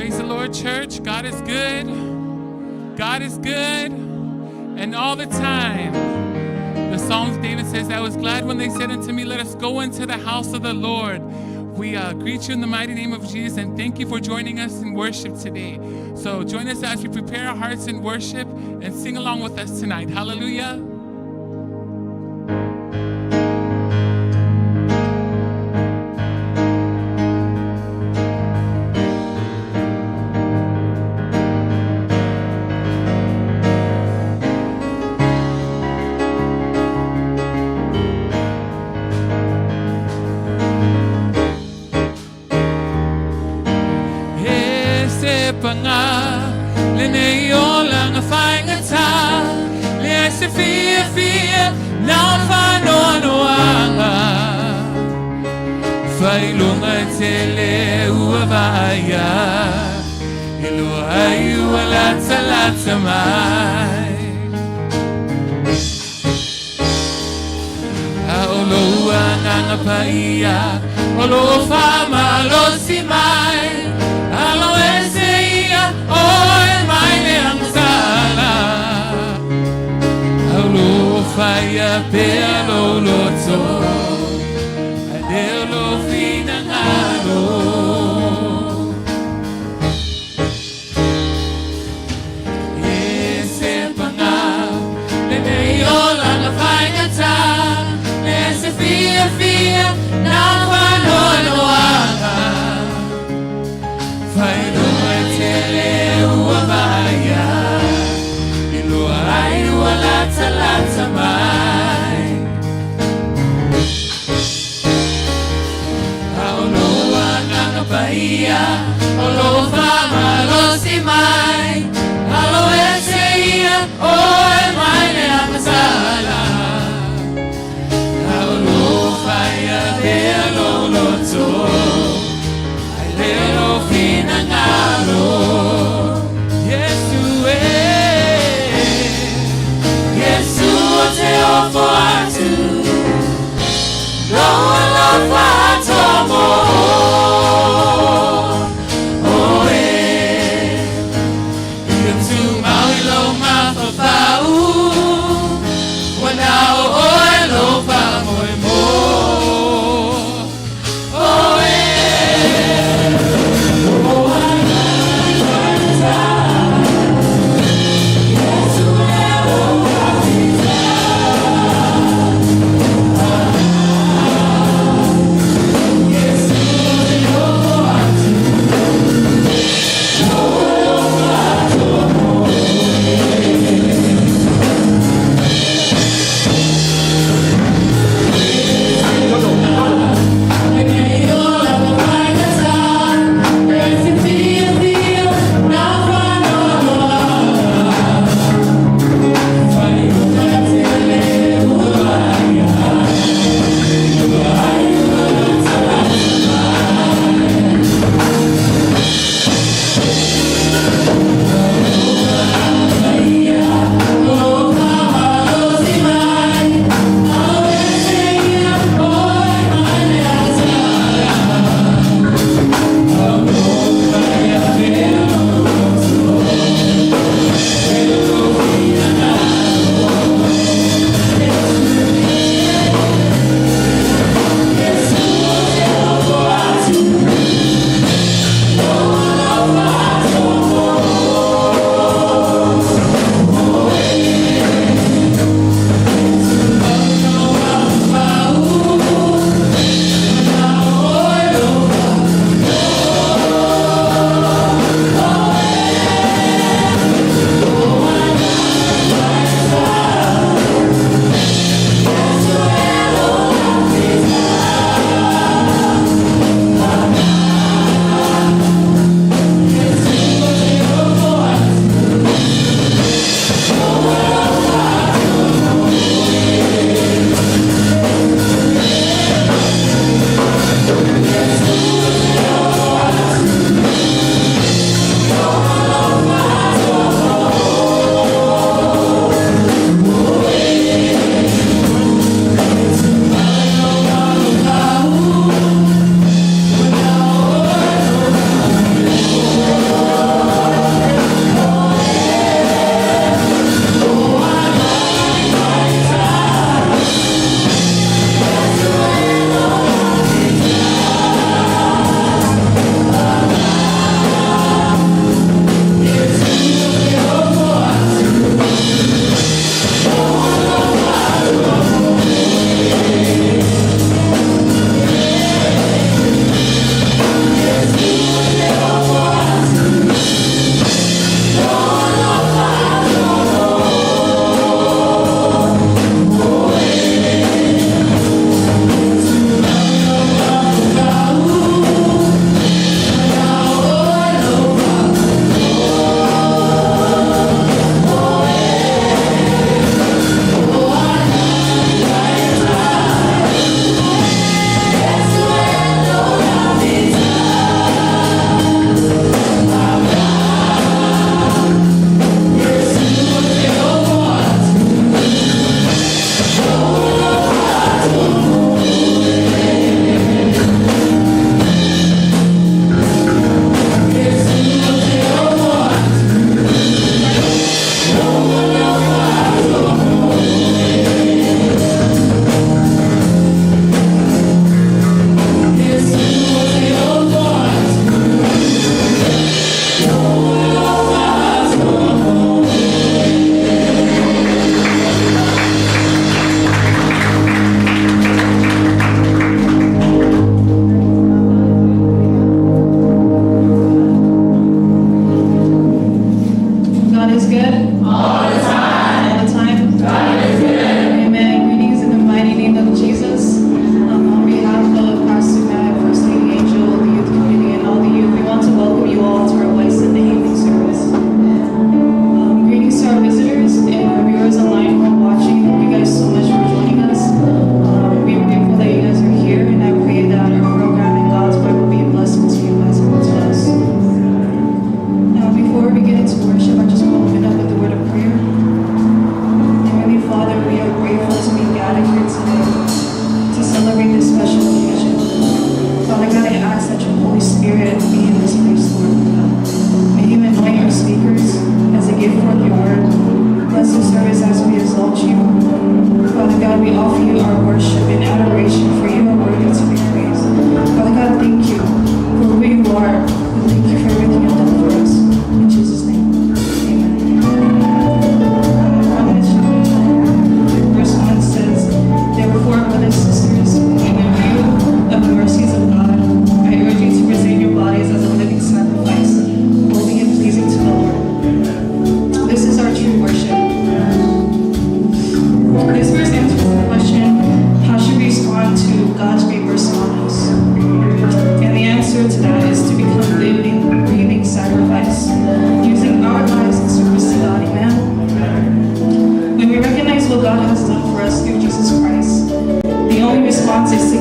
Praise the Lord, church. God is good. God is good. And all the time. The Psalms, David says, I was glad when they said unto me, let us go into the house of the Lord. We greet you in the mighty name of Jesus and thank you for joining us in worship today. So join us as we prepare our hearts in worship and sing along with us tonight. Hallelujah. Pailua tele ua vaya, ilua ai ua lata lata mai. Aoloa nanga paia, olofa malosi mai. Aloe se ia, oe mai le amasala. Aolofa ia te aloloto, ai lero fina ngalo. Yesu Yesu o te ofo atu, loa lofa atomo. Power.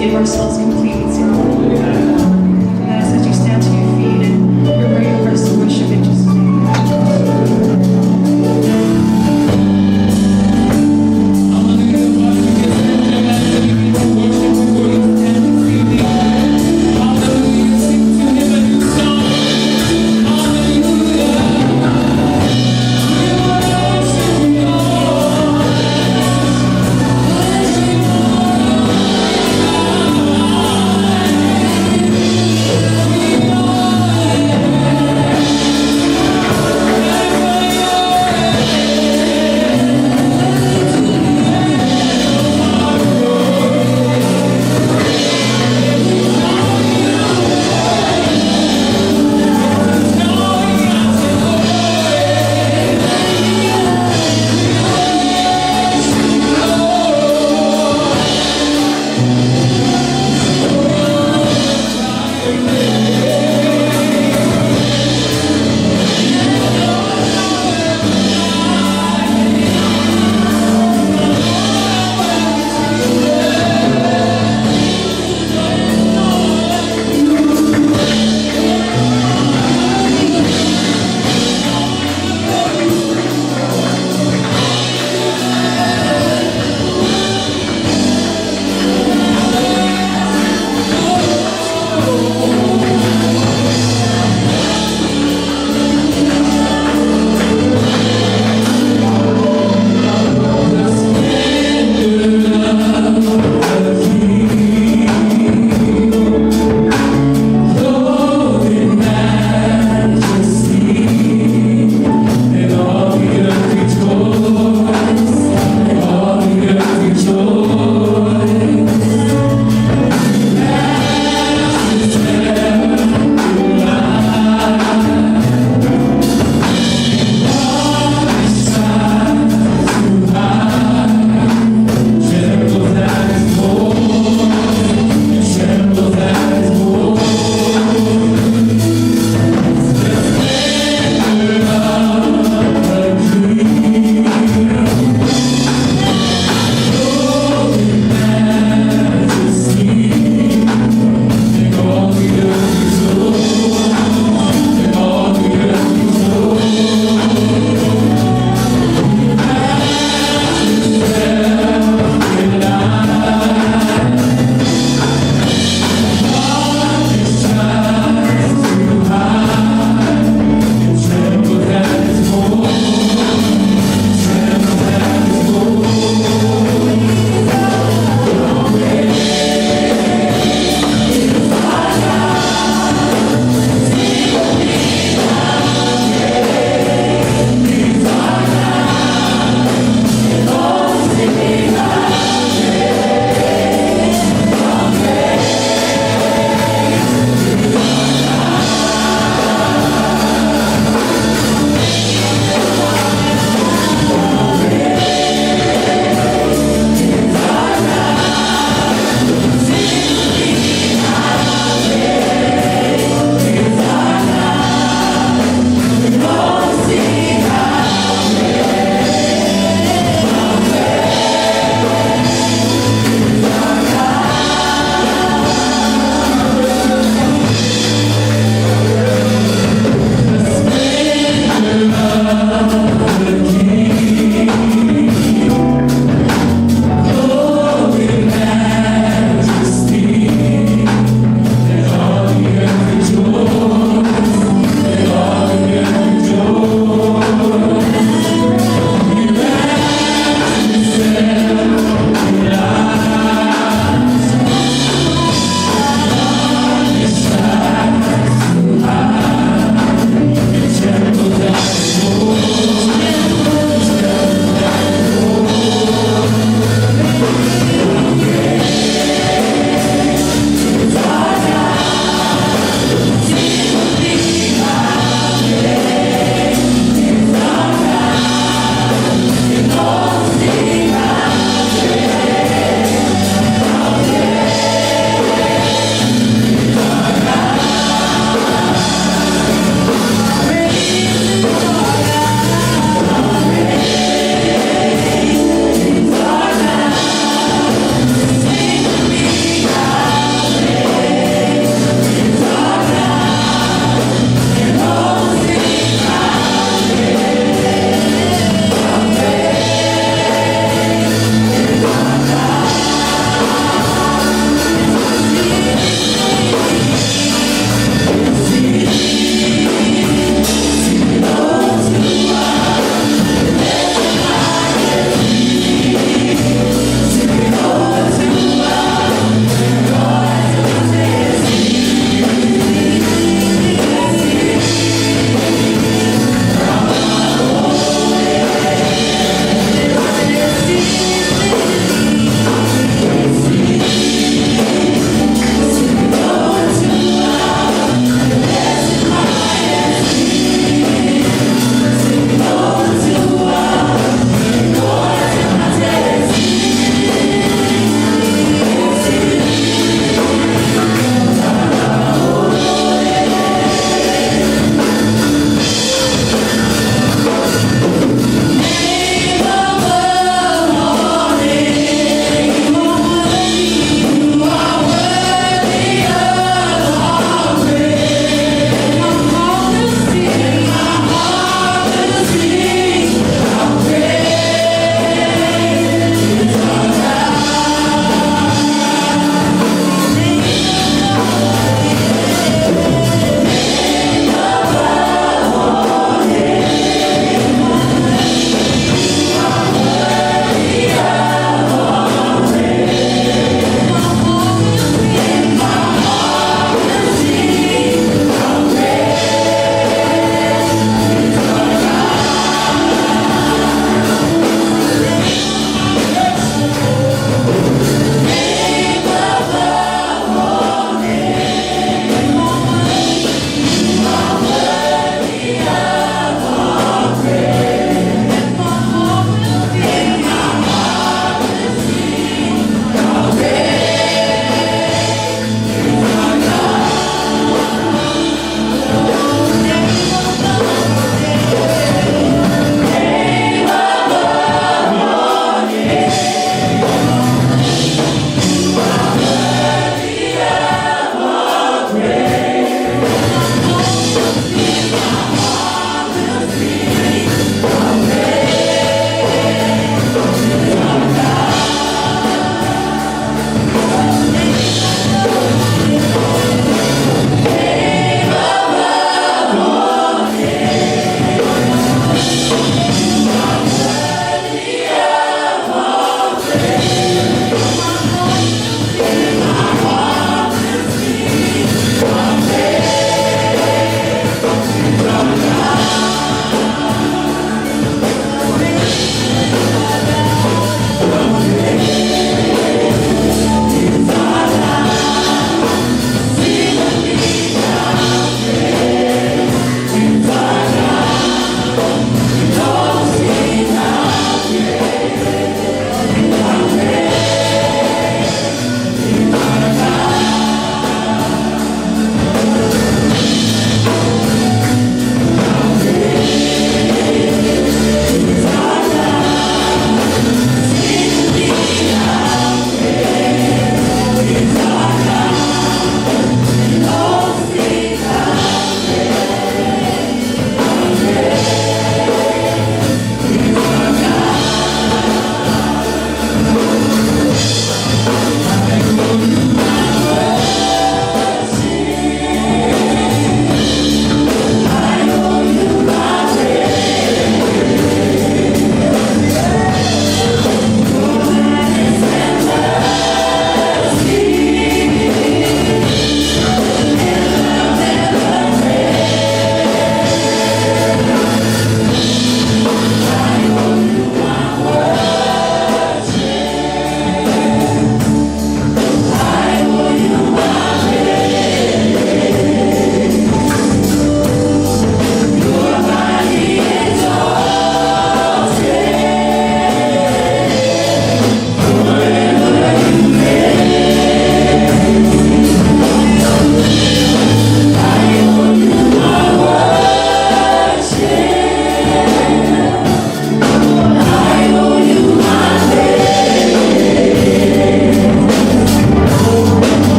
give ourselves completely to you. And as you stand to your feet and prepare your hearts to worship in Jesus' name. Hallelujah.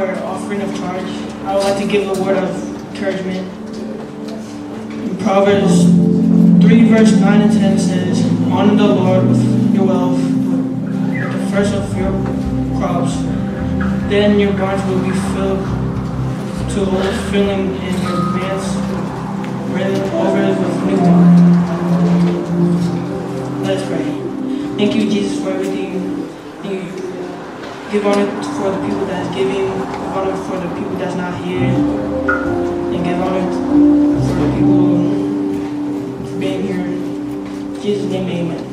our offering of charge, I would like to give a word of encouragement. In Proverbs 3 verse 9 and 10 says, honor the Lord with your wealth, with the first of your crops. Then your barns will be filled to overfilling and your vats running over with new wine. Let's pray. Thank you, Jesus, for everything. Thank you. Give honor for the people that's giving, give honor for the people that's not here, and give honor for the people for being here. In Jesus' name, amen.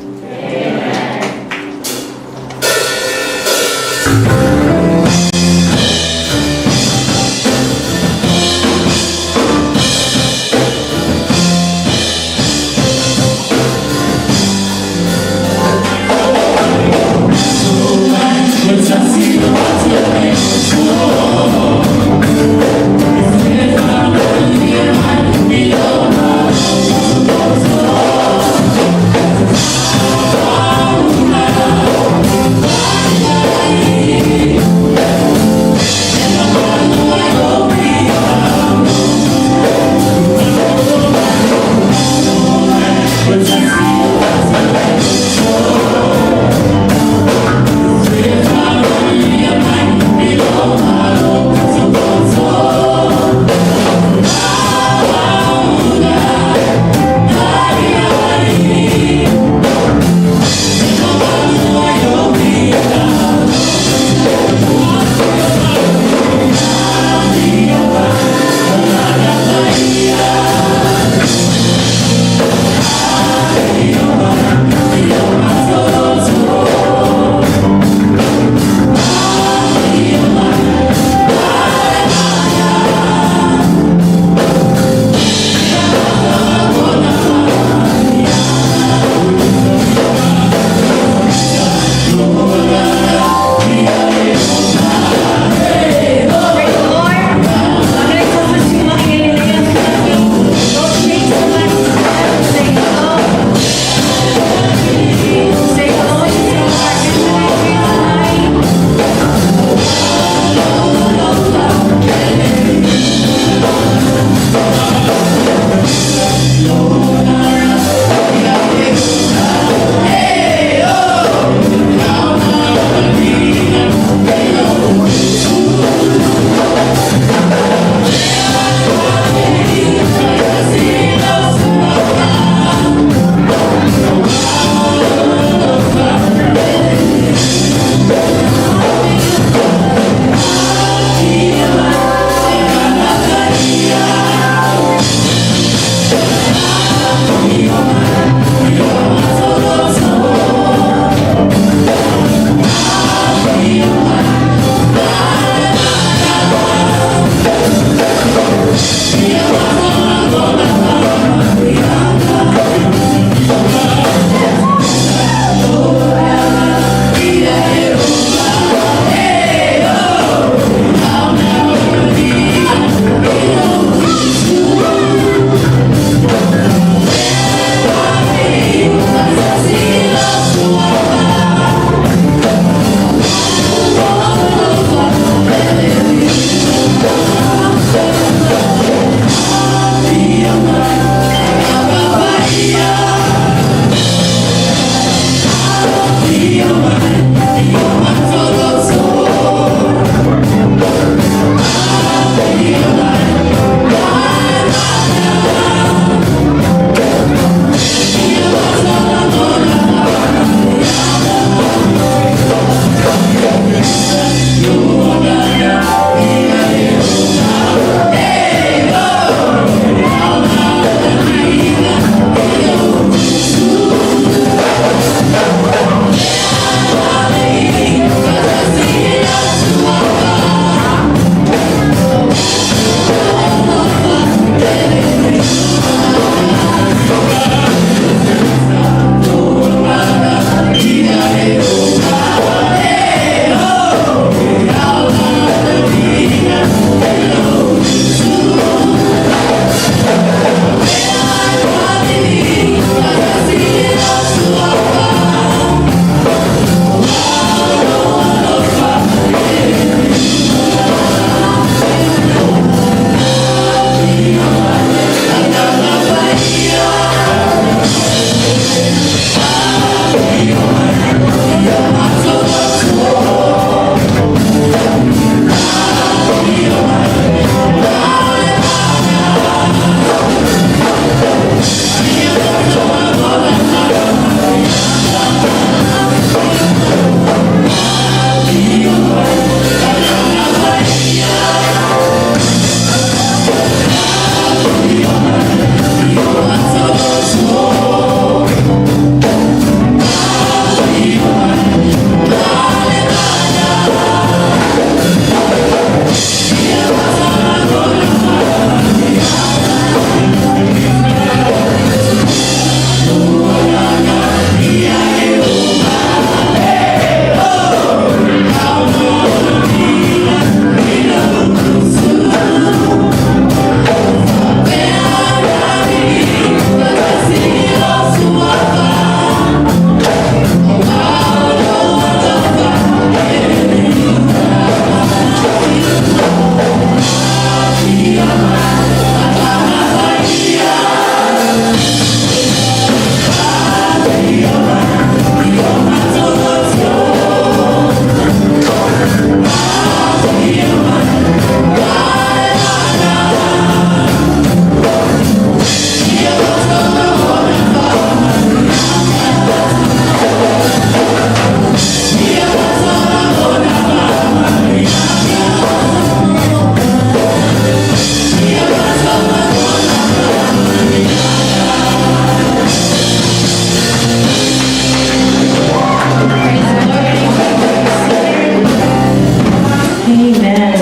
Amen.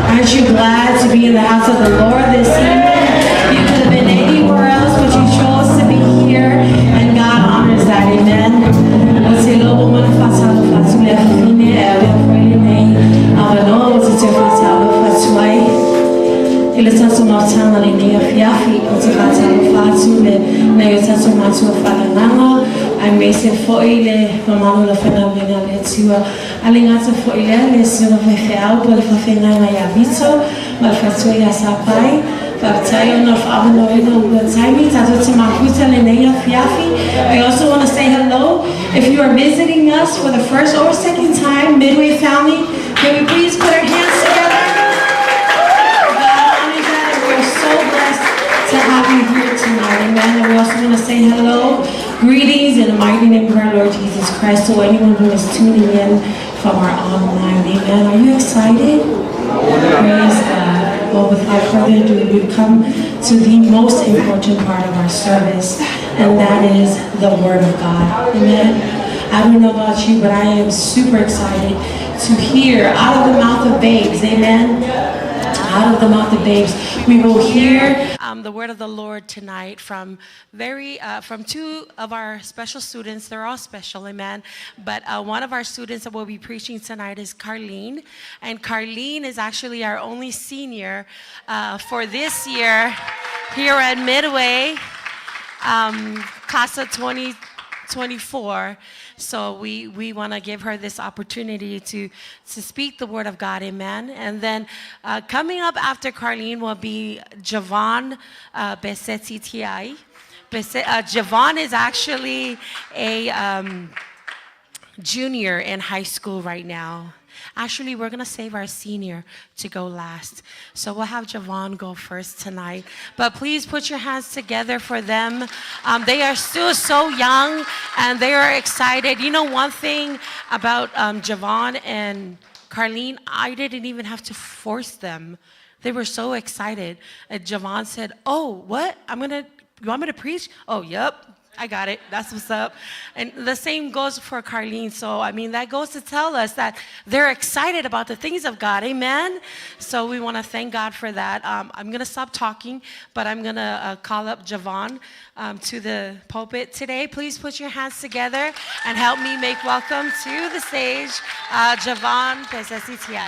Aren't you glad to be in the house of the Lord this evening? You could have been anywhere else, but you chose to be here, and God honors that. Amen. Ele está somando ali nem a fiafi, o te faz o fato le, nem o te somando o falananga, a me se foi le, mamãe la fenômeno le tua, a linha se foi le se não vai fiar, pode fazer na ya viso, mas faz ya sapai, partai no favo no time, tato te mafuta le nem a fiafi. I also want to say hello. If you are visiting us for the first or second time, Midway family, can we please put our hands together? To have you here tonight, amen. And we also want to say hello, greetings in the mighty name of our Lord Jesus Christ to anyone who is tuning in from our online, amen. Are you excited? Praise God. Well, without further ado, we've come to the most important part of our service, and that is the Word of God, amen. I don't know about you, but I am super excited to hear out of the mouth of babes, amen. Out of the mouth of babes, we will hear the word of the Lord tonight from two of our special students. They're all special, amen. But one of our students that will be preaching tonight is Carlene, and Carlene is actually our only senior for this year here at Midway, class of 2024. So we want to give her this opportunity to speak the word of God, amen. And then coming up after Carlene will be Javon Bessetiti. Javon is actually a junior in high school right now. Actually, we're going to save our senior to go last. So we'll have Javon go first tonight. But please put your hands together for them. They are still so young, and they are excited. You know, one thing about Javon and Carlene, I didn't even have to force them. They were so excited. Javon said, oh, what? You want me to preach? Oh, yep. I got it. That's what's up. And the same goes for Carlene. So, I mean, that goes to tell us that they're excited about the things of God. Amen? So we want to thank God for that. I'm going to stop talking, but I'm going to call up Javon to the pulpit today. Please put your hands together and help me make welcome to the stage Javon Pesesiti.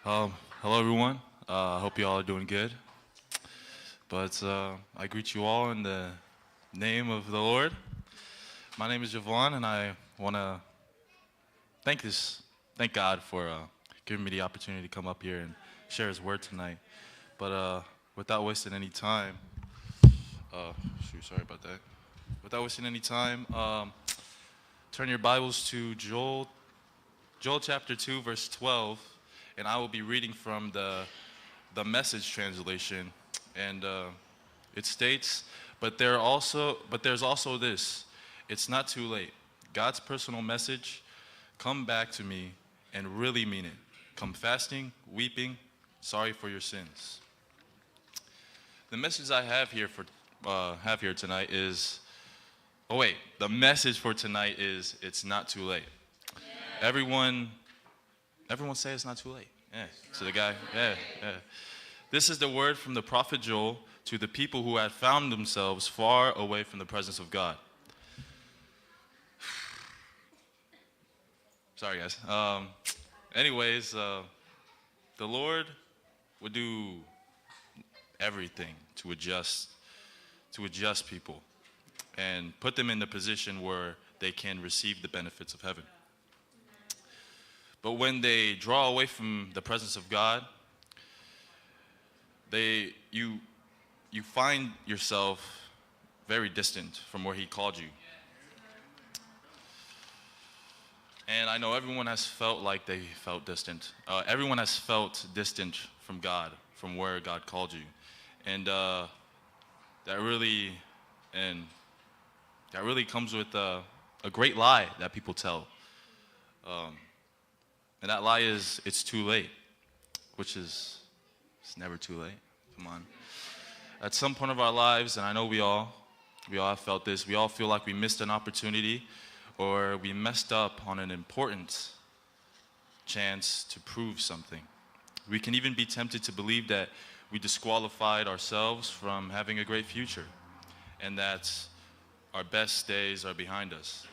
Hello everyone. I hope you all are doing good. But I greet you all in the name of the Lord. My name is Javon, and I want to thank God for giving me the opportunity to come up here and share His word tonight. But without wasting any time, sorry about that. Without wasting any time, turn your Bibles to Joel chapter 2, verse 12. And I will be reading from the Message translation, and it states, but there's also this: it's not too late. God's personal message: come back to me and really mean it. Come fasting, weeping, sorry for your sins. The message I have here tonight is, the message for tonight is: it's not too late. Yeah. Everyone say it's not too late. Yeah. So the guy, yeah. This is the word from the prophet Joel to the people who had found themselves far away from the presence of God. Sorry, guys. Anyways, the Lord would do everything to adjust people and put them in the position where they can receive the benefits of heaven. But when they draw away from the presence of God, you you find yourself very distant from where he called you. And I know everyone has felt like they felt distant. Everyone has felt distant from God, from where God called you. And that really comes with a great lie that people tell. And that lie is, it's too late, which is, it's never too late. Come on. At some point of our lives, and I know we all have felt this, we all feel like we missed an opportunity or we messed up on an important chance to prove something. We can even be tempted to believe that we disqualified ourselves from having a great future and that our best days are behind us.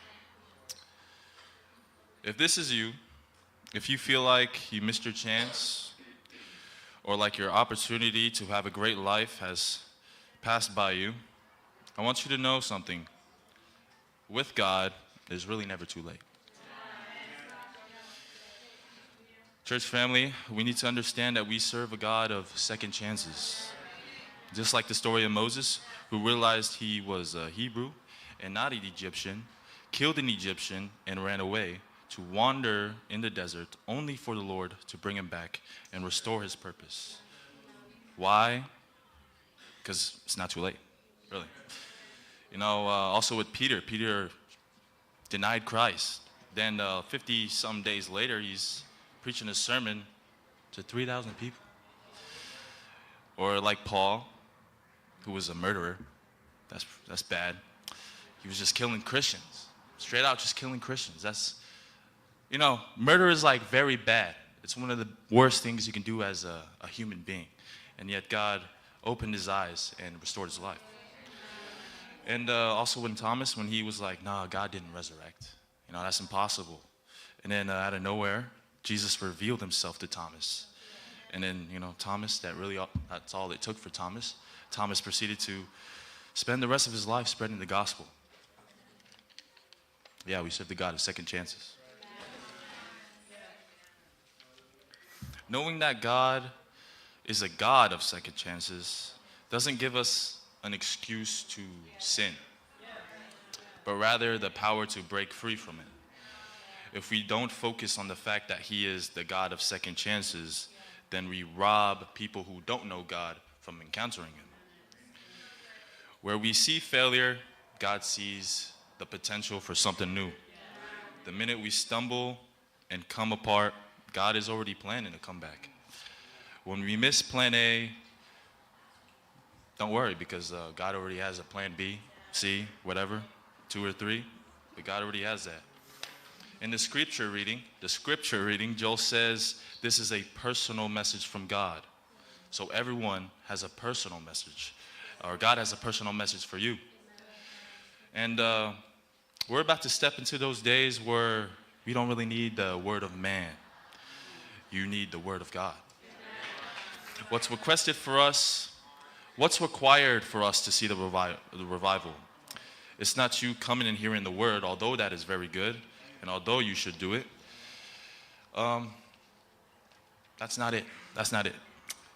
If this is you, if you feel like you missed your chance or like your opportunity to have a great life has passed by you, I want you to know something. With God, it's really never too late. Church family, we need to understand that we serve a God of second chances. Just like the story of Moses, who realized he was a Hebrew and not an Egyptian, killed an Egyptian and ran away to wander in the desert only for the Lord to bring him back and restore his purpose. Why? Because it's not too late, really. You know, also with Peter denied Christ. Then 50-some days later, he's preaching a sermon to 3,000 people. Or like Paul, who was a murderer. That's bad. He was just killing Christians. Straight out just killing Christians. You know, murder is like very bad. It's one of the worst things you can do as a human being. And yet God opened his eyes and restored his life. And also when Thomas, when he was like, nah, God didn't resurrect. You know, that's impossible. And then out of nowhere, Jesus revealed himself to Thomas. And then, you know, Thomas, that's all it took for Thomas. Thomas proceeded to spend the rest of his life spreading the gospel. Yeah, we serve the God of second chances. Knowing that God is a God of second chances doesn't give us an excuse to sin, but rather the power to break free from it. If we don't focus on the fact that he is the God of second chances, then we rob people who don't know God from encountering him. Where we see failure, God sees the potential for something new. The minute we stumble and come apart, God is already planning a comeback. When we miss plan A, don't worry, because God already has a plan B, C, whatever, 2 or 3, but God already has that. In the scripture reading, Joel says this is a personal message from God. So everyone has a personal message, or God has a personal message for you. And we're about to step into those days where we don't really need the word of man. You need the word of God. What's requested for us, what's required for us to see the revival? It's not you coming and hearing the word, although that is very good, and although you should do it. That's not it. That's not it.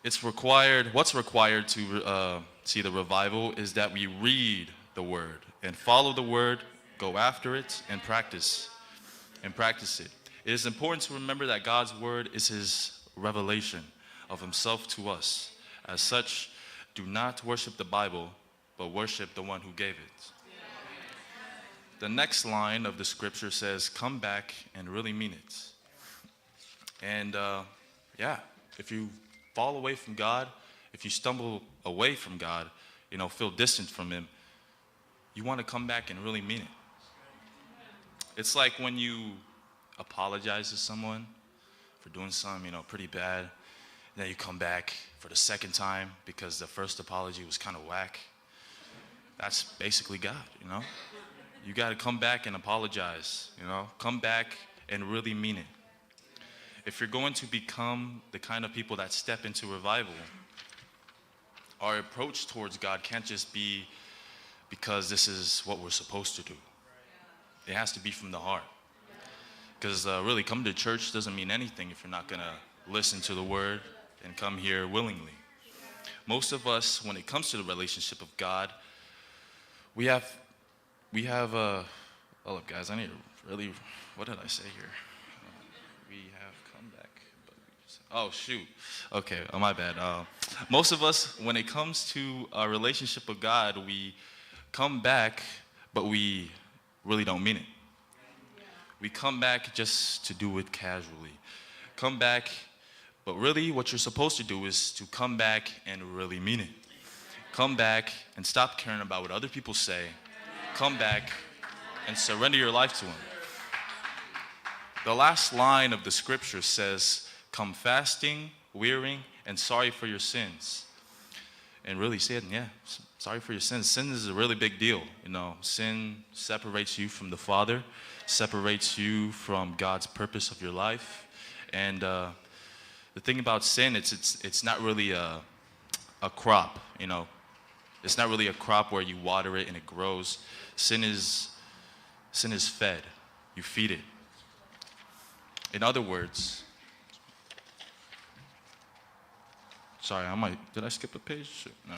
It's required, what's required to see the revival is that we read the word and follow the word, go after it, and practice it. It is important to remember that God's word is his revelation of himself to us. As such, do not worship the Bible, but worship the one who gave it. The next line of the scripture says, come back and really mean it. And if you fall away from God, if you stumble away from God, you know, feel distant from him, you want to come back and really mean it. It's like when you apologize to someone for doing something, you know, pretty bad, and then you come back for the second time because the first apology was kind of whack. That's basically God, you know. You got to come back and apologize, you know. Come back and really mean it. If you're going to become the kind of people that step into revival, our approach towards God can't just be because this is what we're supposed to do. It has to be from the heart. Because really, coming to church doesn't mean anything if you're not going to listen to the word and come here willingly. most of us, when it comes to the relationship of God, we have oh look, guys, I need to really, what did I say here? We have come back, but oh shoot, okay, oh, my bad. Most of us, when it comes to our relationship with God, we come back, but we really don't mean it. We come back just to do it casually. Come back, but really what you're supposed to do is to come back and really mean it. Come back and stop caring about what other people say. Come back and surrender your life to Him. The last line of the scripture says, come fasting, wearying, and sorry for your sins. And really saying, yeah, sorry for your sins. Sin is a really big deal. You know, sin separates you from the Father, separates you from God's purpose of your life. And the thing about sin, it's not really a crop, you know. It's not really a crop where you water it and it grows. Sin is fed. You feed it. In other words, sorry, did I skip a page? No.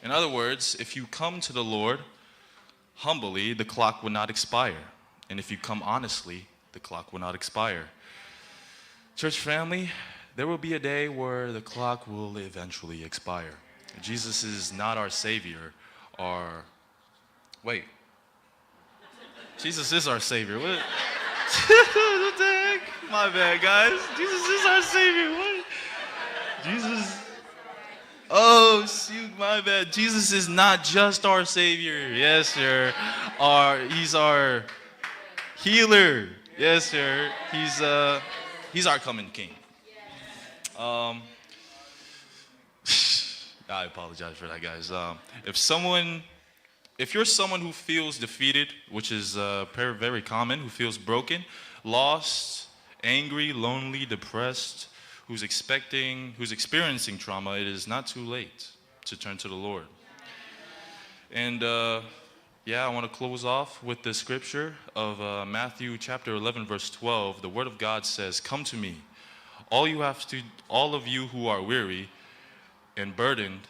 In other words, if you come to the Lord humbly, the clock will not expire. And if you come honestly, the clock will not expire. Church family, there will be a day where the clock will eventually expire. Jesus is not our Savior, wait. Jesus is our Savior. What the heck? My bad, guys. Jesus is our Savior. What? Jesus. Oh, shoot, my bad. Jesus is not just our Savior. Yes, sir. He's our healer. Yes, sir. He's our coming King. I apologize for that, guys. If you're someone who feels defeated, which is very common, who feels broken, lost, angry, lonely, depressed, who's experiencing trauma, it is not too late to turn to the Lord. And I want to close off with the scripture of Matthew chapter 11, verse 12. The Word of God says, "Come to me, all of you who are weary and burdened,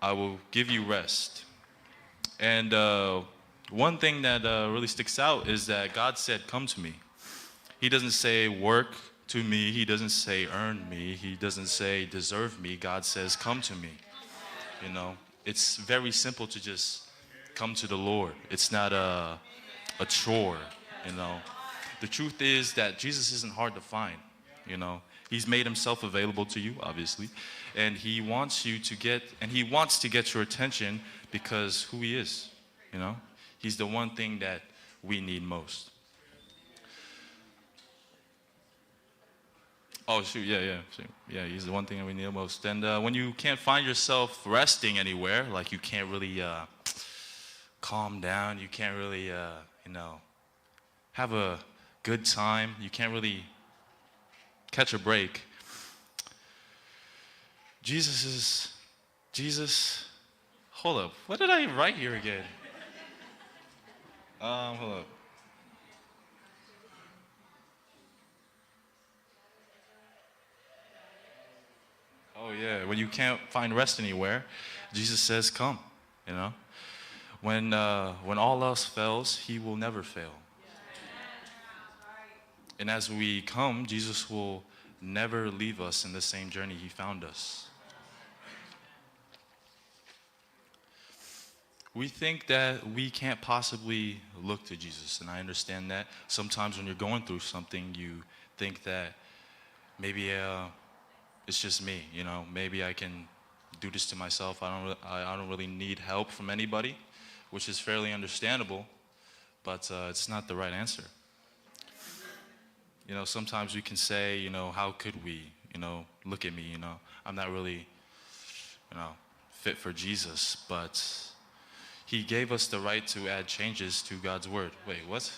I will give you rest." And one thing that really sticks out is that God said, "Come to me." He doesn't say work to me. He doesn't say earn me. He doesn't say deserve me. God says, "Come to me." You know, it's very simple to just come to the Lord. It's not a chore, you know. The truth is that Jesus isn't hard to find, you know. He's made Himself available to you, obviously, and He wants to get your attention because who He is, you know. He's the one thing that we need most. Oh, shoot, yeah, He's the one thing that we need most. And when you can't find yourself resting anywhere, like you can't really calm down, you can't really, have a good time, you can't really catch a break. Jesus, hold up, what did I write here again? Hold up. Oh yeah, when you can't find rest anywhere, Jesus says, "Come," you know. When all else fails, He will never fail. And as we come, Jesus will never leave us in the same journey He found us. We think that we can't possibly look to Jesus, and I understand that. Sometimes when you're going through something, you think that maybe it's just me, you know. Maybe I can do this to myself. I don't really need help from anybody, which is fairly understandable, but it's not the right answer. You know, sometimes we can say, you know, how could we, you know, look at me, you know, I'm not really, you know, fit for Jesus, but He gave us the right to add changes to God's word. Wait, what?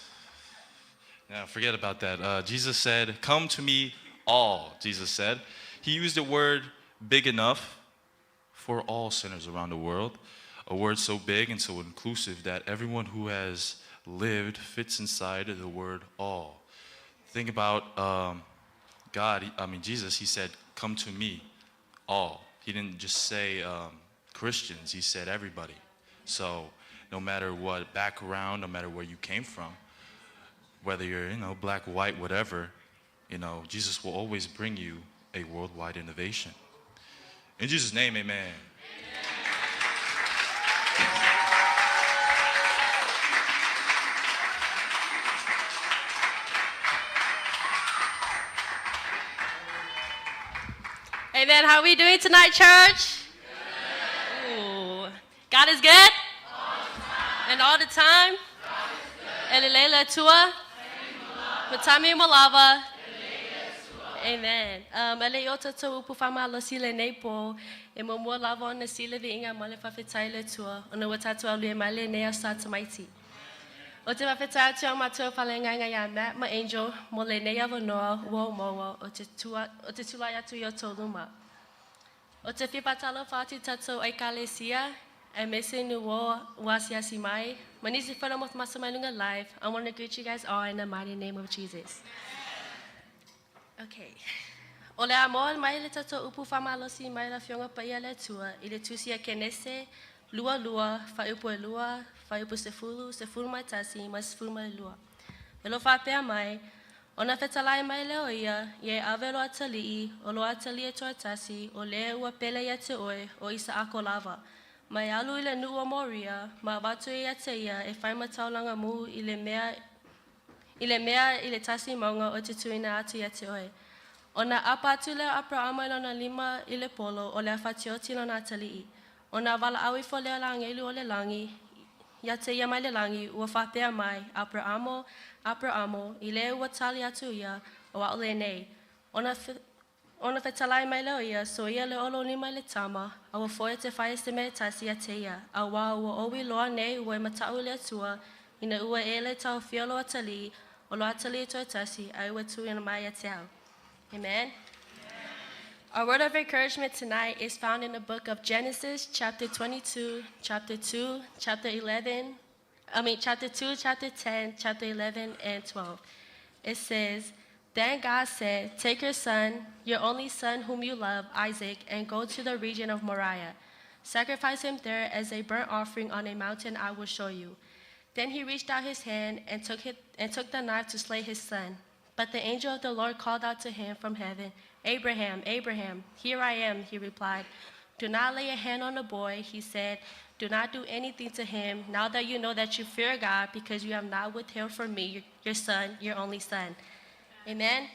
Now, forget about that. Jesus said, "Come to me all," Jesus said. He used the word big enough for all sinners around the world, a word so big and so inclusive that everyone who has lived fits inside the word all. Think about Jesus. He said, "Come to me all." he didn't just say Christians, he said everybody. So no matter what background, no matter where you came from, whether you're, black, white, whatever, Jesus will always bring you a worldwide innovation. In Jesus' name, amen. Amen. How are we doing tonight, church? Ooh. God is good? And all the time? Elilela tua? Matami malava? Amen. Eliota to upufama lo sile nepo. Emomo lava on the sile vinga malefa fetaile tua. On the watatu alue male nea sat mighty. Otima fetatu amato falenga ya mat my angel mole nea vonoa wo moa otetula ya tu yo toluma. Otefipatalo fati tato aikalesia. And missing the war was Yasimai. Manisi Fanamoth Masamalunga live. I want to greet you guys all in the mighty name of Jesus. Okay. Ole amor mai le tato upu famalosi mai la fionga pa ia le tua. Ile tusia kenese lua fa upu sefulu mai tasi mas fulu mai lua. Elo fa pe mai. Ona fetalai mai le oia ye avelo atali olo atali to tasi ole ua pele ya te oe o isa akolava. Mai alu ile nuua moria, ma batu ia te ia e whai mataulanga mu ile mea ile tasi maunga o te tuina atu ia te oe. Ona apa atu leo apra ama ilona 5 ile polo o lea whatioti lona atalii. Ona wala awi fo lea la ngelu o le langi, ia te ia mai le langi ua whapea mai apra amo, ile ua tali atu ia o a ole nei. Ona fetalai mai leo ia, so ia le olo ni mai le tama, awa foe te whae se me tasi a te ia, a wā ua owi loa nei ua e matau le atua, ina ua e le tau fiolo atali, o lo atali to tasi, a ua tu ina mai a te au. Amen. Our word of encouragement tonight is found in the book of Genesis, chapter 22, chapter 2, chapter 10, chapter 11, and 12. It says, Then God said, Take your son, your only son whom you love, Isaac, and go to the region of Moriah. Sacrifice him there as a burnt offering on a mountain I will show you. Then he reached out his hand and took the knife to slay his son. But the angel of the Lord called out to him from heaven, Abraham, Abraham, here I am, he replied. Do not lay a hand on the boy, he said. Do not do anything to him, now that you know that you fear God, because you have not withheld from me your son, your only son. Amen.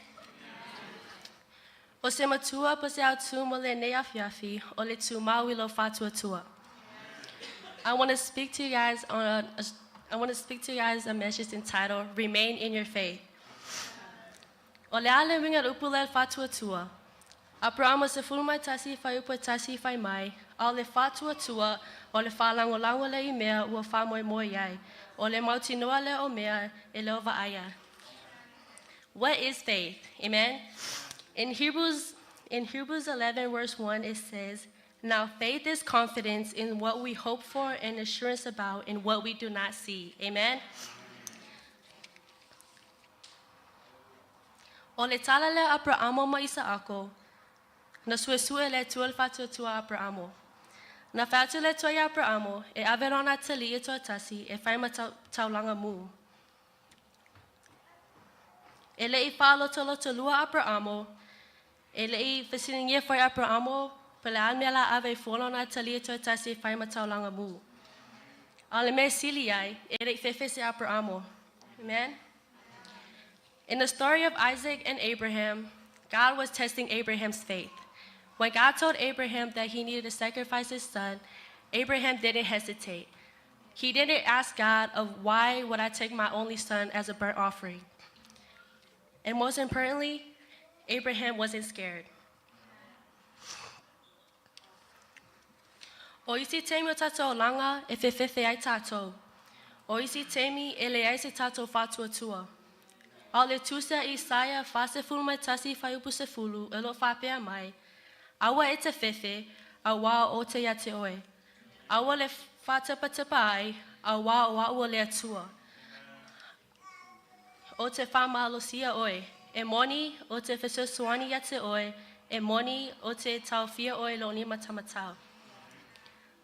O se matua po se atu mo le nei afiafi, o le tu maui lo fatua tua. I want to speak to you guys a message entitled Remain in Your Faith. O le ale winga upu le fatua tua. Abraham se fulmai tasi fai upu tasi fai mai. O le fatua tua, o le falango lango le imea ua fa moi moi ai. O le mauti noa le o mea e le ova aya. What is faith? Amen. In Hebrews 11, verse 1, it says, Now faith is confidence in what we hope for and assurance about in what we do not see. Amen. O le tala le Abrahamo ma Isaako, na suesue le tuel fatu tua Abrahamo. Na fatu le toya Abrahamo, e averona tali e toa tasi, e whaima taulanga mu. E lei whalo tolo lua Abrahamo, e lei whasiningie whai Abrahamo, pele anmela ave wholona tali e toa tasi, e whaima taulanga mu. Ale me sili ai, e lei whewhese Abrahamo. Amen. In the story of Isaac and Abraham, God was testing Abraham's faith. When God told Abraham that he needed to sacrifice his son, Abraham didn't hesitate. He didn't ask God of why would I take my only son as a burnt offering. And most importantly, Abraham wasn't scared. O isi temi o tatou langa e whewhewhe ai tatou. O isi temi e le ai se tatou whatua tua. Ao le tusa Isaia whase fulmai tasi whai upu se fulu e lo whapea mai. Awa e te whewhe, a wā o te ia te oe. Awa le whātapa ai, a wā o aua le atua. O te whamalosia oe, e moni o te whesosuani ia te oe, e moni o te tau fia o e loni matamatau.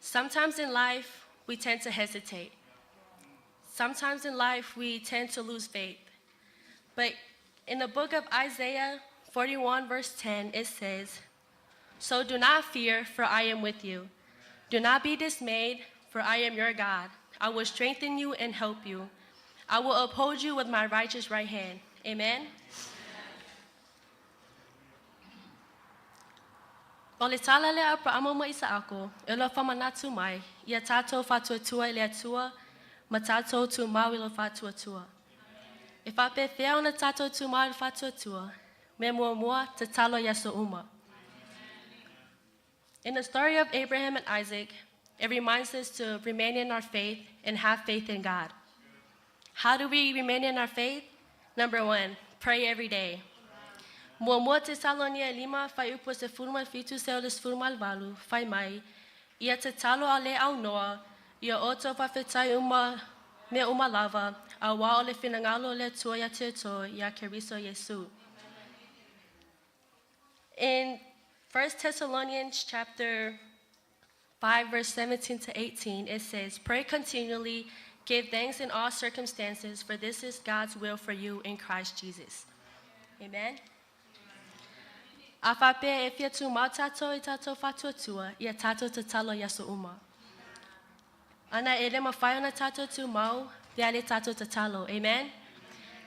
Sometimes in life, we tend to hesitate. Sometimes in life, we tend to lose faith. But in the book of Isaiah 41, verse 10, it says, "So do not fear, for I am with you. Do not be dismayed, for I am your God. I will strengthen you and help you. I will uphold you with my righteous right hand." Amen. O le tala lea pra amo mo isa ako, e lo whamanatu mai, ia tātou whatuatua i lea tua, ma tātou tu mau i lo whatuatua. E whape whea o na tātou tu mau i lo whatuatua, me mua te talo yaso uma. In the story of Abraham and Isaac, it reminds us to remain in our faith and have faith in God. How do we remain in our faith? Number 1, pray every day. Mua te salonia lima fai upo se furma fitu se o le furma valu fai mai. Ia te talo a le au noa, ia oto whawhetai me uma lava, a wā o le whinangalo le tua ia te to, ia Keriso Yesu. In 1 Thessalonians chapter 5, verse 17 to 18, it says, "Pray continually, give thanks in all circumstances, for this is God's will for you in Christ Jesus." Amen. A whape e fia tu mau tātou i tātou whatuatua, ia tātou te talo yaso uma. Ana e le mawhai ona tātou tu mau, pia le tātou te talo. Amen.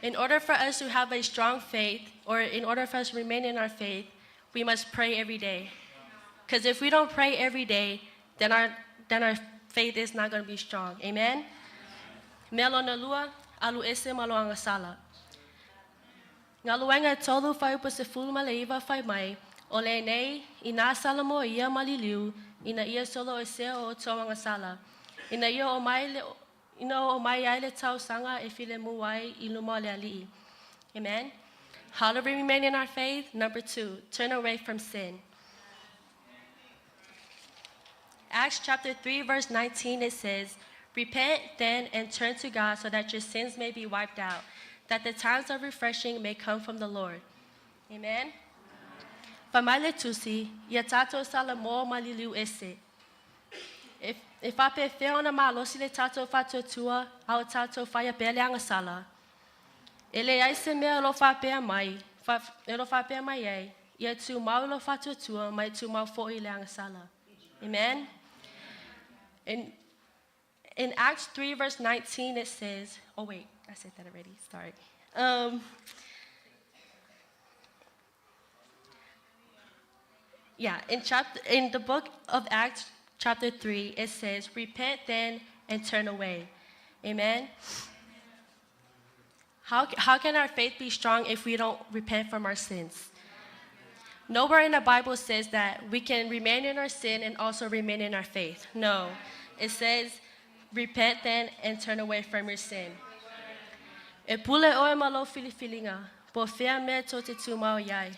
In order for us to have a strong faith, or in order for us to remain in our faith, we must pray every day. Because if we don't pray every day, then our faith is not going to be strong. Amen. Melo na lua, alu ese malo anga sala. Ngā luenga tolu whai upa se fulu ma le iwa whai mai, o le nei, i nā sala mo ia maliliu, ina ia solo e seo o tōanga sala. Ina ia o mai ai le tau sanga e file muwai i luma le alii. Amen. How do we remain in our faith? Number 2, turn away from sin. Acts chapter 3, verse 19, it says, "Repent then and turn to God so that your sins may be wiped out, that the times of refreshing may come from the Lord." Amen. Whamaile tusi, ia tātou sala mō maliliu ese. If ape whea ona mālosi le tātou whatuatua, au tātou whaia pele anga sala. Ele aise mea lo whapea mai ei, ia tu mau lo whatuatua, mai tu mau fo'i le anga sala. Amen. In Acts 3, verse 19, it says, oh wait, I said that already, sorry. In the book of Acts, chapter 3, it says, "Repent then and turn away." Amen. How can our faith be strong if we don't repent from our sins? Nowhere in the Bible says that we can remain in our sin and also remain in our faith. No. It says, repent then and turn away from your sin. E pule oe malo filifilinga, po fea me to te tūmau iai.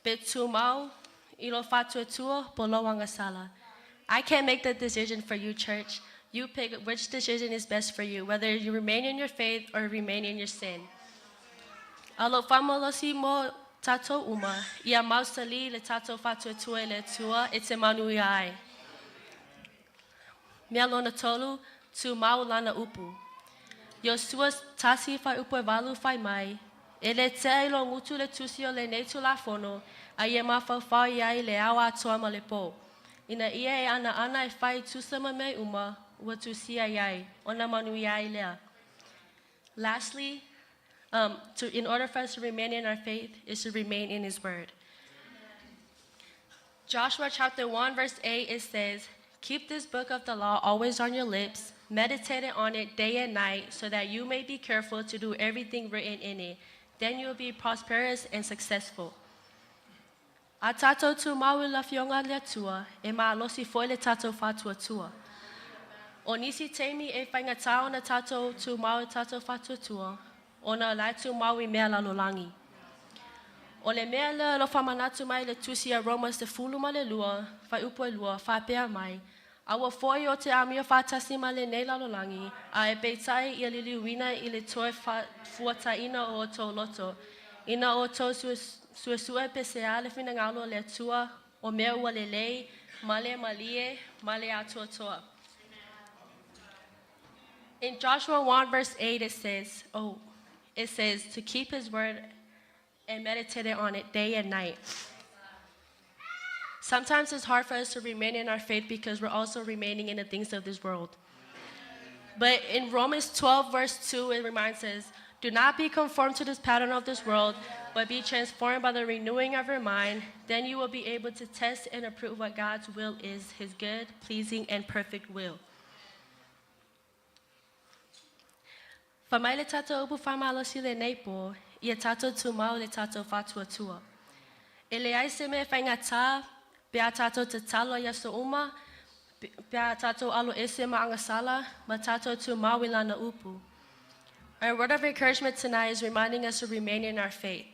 Pe tūmau ilo whatuatua po loanga sala. I can't make the decision for you, church. You pick which decision is best for you, whether you remain in your faith or remain in your sin. Alo whamolosi mo tato uma, ia mausali le tato whatuatua le tua e te manu iai. Mea lona tolu, tu mau lana upu. Yo sua tasi whai upu e walu whai mai, e le te ilo ngutu le tusio le neitu la fono, a ia mawhau iai le awa atoa ma le po. Ina ia e ana e whai tusama me uma, ua tusia iai, ona manu iai lea. Lastly, in order for us to remain in our faith, is to remain in His Word. Joshua chapter 1, verse 8, it says, "Keep this book of the law always on your lips, meditate on it day and night, so that you may be careful to do everything written in it. Then you will be prosperous and successful." A tātou tu mau la fionga le tua, e maa losi foi le tātou whatua tua. O nisi teimi e whainga tāo na tātou tu mau tātou whatua tua, o na lai tu mau I mea lalolangi. O le mea le lo whamanatu mai le tusia Romans te fulu ma le lua, whai upo e lua, whapea mai. Awa foi o te amia whatasi ma le nei lalolangi, a e peitai I lili wina I le toe fuataina o tō loto. Ina o tō Suasua pesea le finangalo le tua, o mea ua lelei, male malie, male atua toa. In Joshua 1 verse 8 it says to keep his word and meditate on it day and night. Sometimes it's hard for us to remain in our faith because we're also remaining in the things of this world. But in Romans 12 verse 2 it reminds us, do not be conformed to this pattern of this world, but be transformed by the renewing of your mind. Then you will be able to test and approve what God's will is, his good, pleasing, and perfect will. Famai le tato upu famalo si le neipo, ia tato tumau le tato fatua tua. Ele ai se me whaingata, pia tato te talo ia so uma, pia tato alo ese ma angasala, ma tato tumau ilana upu. Our word of encouragement tonight is reminding us to remain in our faith.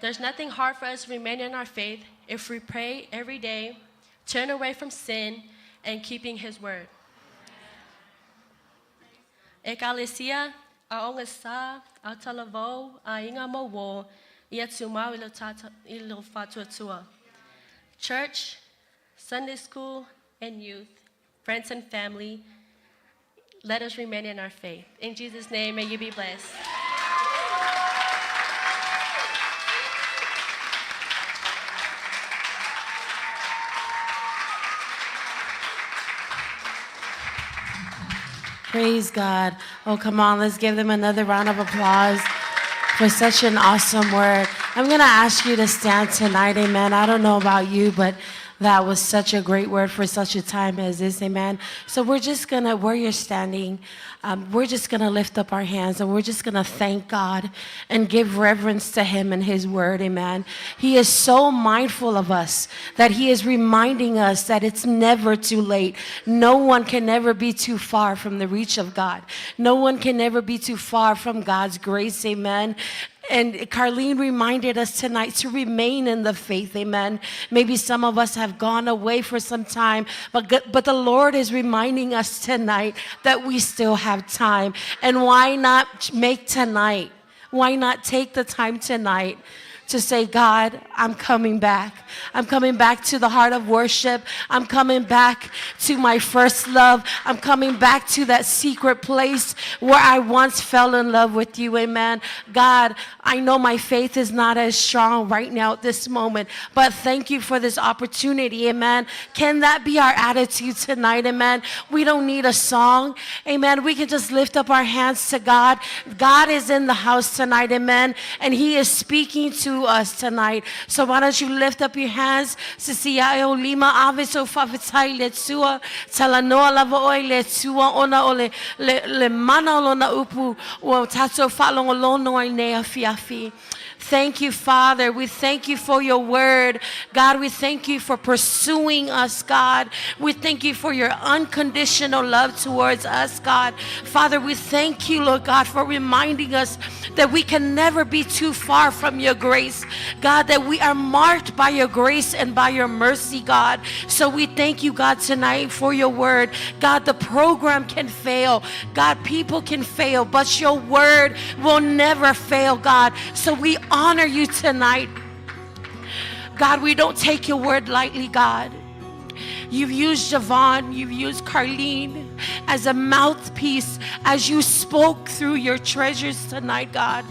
There's nothing hard for us to remain in our faith if we pray every day, turn away from sin, and keeping his word. Ekalesia, aongasa, atalavo, ainga mowo, iatumau ilo fatua tua. Church, Sunday school, and youth, friends and family, let us remain in our faith. In Jesus' name, may you be blessed. Praise God. Oh, come on, let's give them another round of applause for such an awesome word. I'm going to ask you to stand tonight, amen. I don't know about you, but that was such a great word for such a time as this, amen. So we're just going to, where you're standing, we're just going to lift up our hands and we're just going to thank God and give reverence to him and his word, amen. He is so mindful of us that he is reminding us that it's never too late. No one can ever be too far from the reach of God. No one can ever be too far from God's grace, amen. And Carlene reminded us tonight to remain in the faith, amen. Maybe some of us have gone away for some time, but the Lord is reminding us tonight that we still have time. And why not make tonight? Why not take the time tonight to say, God, I'm coming back. I'm coming back to the heart of worship. I'm coming back to my first love. I'm coming back to that secret place where I once fell in love with you, amen. God, I know my faith is not as strong right now at this moment, but thank you for this opportunity, amen. Can that be our attitude tonight, amen? We don't need a song, amen. We can just lift up our hands to God. God is in the house tonight, amen, and he is speaking to us tonight. So why don't you lift up your hands? Sisiayo lima aviso favitai letsua talanoa lava oi letsua ona ole le mana lona upu o tato falong olono ai nea fiafi. Thank you, Father. We thank you for your word. God, we thank you for pursuing us, God. We thank you for your unconditional love towards us, God. Father, we thank you, Lord God, for reminding us that we can never be too far from your grace. God, that we are marked by your grace and by your mercy, God. So we thank you, God, tonight for your word. God, the program can fail. God, people can fail, but your word will never fail, God. So we honor you tonight. God, we don't take your word lightly, God. You've used Javon, you've used Carlene as a mouthpiece as you spoke through your treasures tonight, God.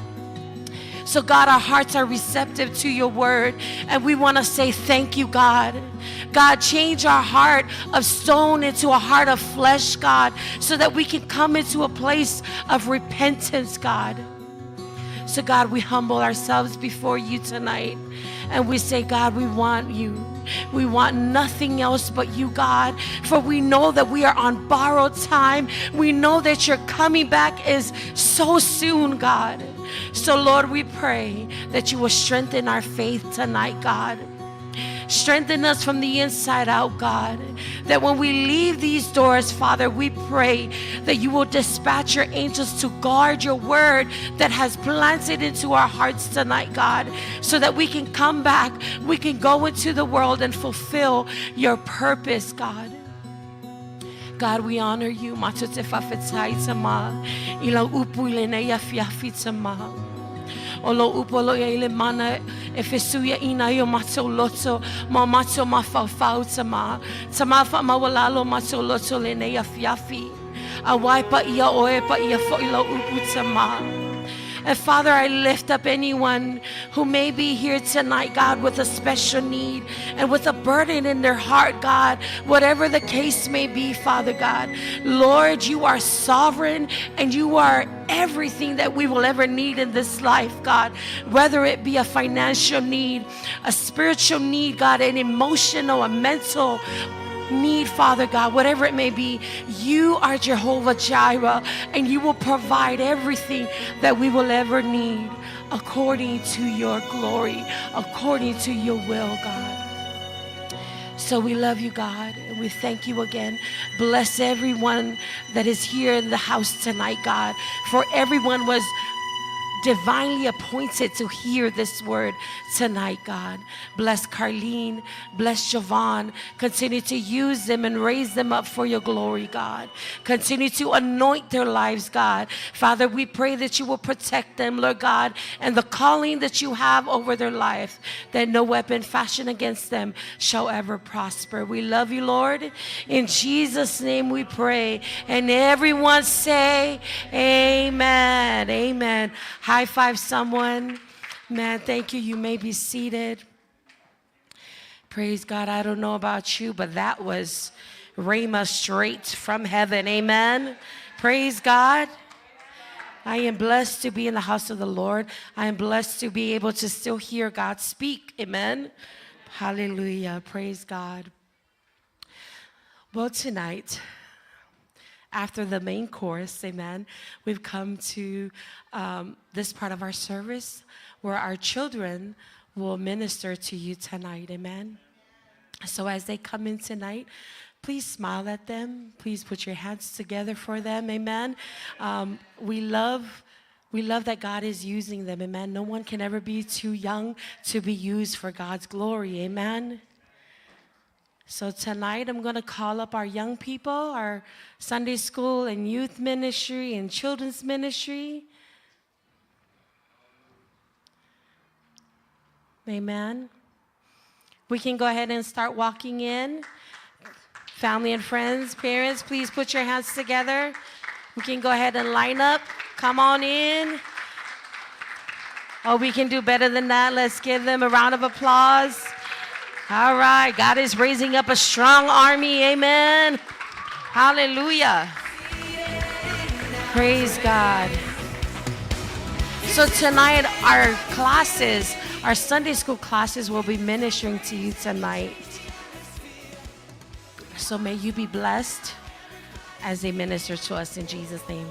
So God, our hearts are receptive to your word, and we want to say thank you, God. God, change our heart of stone into a heart of flesh, God, so that we can come into a place of repentance, God. So God, we humble ourselves before you tonight, and we say, God, we want you. We want nothing else but you, God, for we know that we are on borrowed time. We know that your coming back is so soon, God. So Lord, we pray that you will strengthen our faith tonight, God. Strengthen us from the inside out, God. That when we leave these doors, Father, we pray that you will dispatch your angels to guard your word that has planted into our hearts tonight, God, so that we can come back, we can go into the world and fulfill your purpose, God. God, we honor you. O lo upolo ia ile mana e fesuia ina yo mato loto ma mato ma fau tama fa mawalalo mato loto le ne afiafi a waipa ia oe pa ia fo ilo upu tama. And Father, I lift up anyone who may be here tonight, God, with a special need and with a burden in their heart, God, whatever the case may be, Father God. Lord, you are sovereign and you are everything that we will ever need in this life, God, whether it be a financial need, a spiritual need, God, an emotional, a mental need, Father God, whatever it may be. You are Jehovah Jireh, and you will provide everything that we will ever need according to your glory, according to your will, God. So we love you, God, and we thank you again. Bless everyone that is here in the house tonight, God, for everyone was divinely appointed to hear this word tonight, God. Bless Carlene, bless Javon. Continue to use them and raise them up for your glory, God. Continue to anoint their lives, God. Father, we pray that you will protect them, Lord God, and the calling that you have over their life, that no weapon fashioned against them shall ever prosper. We love you, Lord. In Jesus' name we pray. And everyone say, amen. Amen. High five someone. Man, thank you. You may be seated. Praise God. I don't know about you, but that was Rhema straight from heaven. Amen. Praise God. I am blessed to be in the house of the Lord. I am blessed to be able to still hear God speak. Amen. Hallelujah. Praise God. Well, tonight, after the main chorus, amen, we've come to this part of our service where our children will minister to you tonight, amen. So as they come in tonight, please smile at them. Please put your hands together for them, amen. We love that God is using them, amen. No one can ever be too young to be used for God's glory, amen. So tonight I'm going to call up our young people, our Sunday school and youth ministry and children's ministry. Amen. We can go ahead and start walking in. Family and friends, parents, please put your hands together. We can go ahead and line up. Come on in. Oh, we can do better than that. Let's give them a round of applause. All right, God is raising up a strong army, amen. Hallelujah. Praise God. So tonight, our classes, our Sunday school classes will be ministering to you tonight. So may you be blessed as they minister to us in Jesus' name.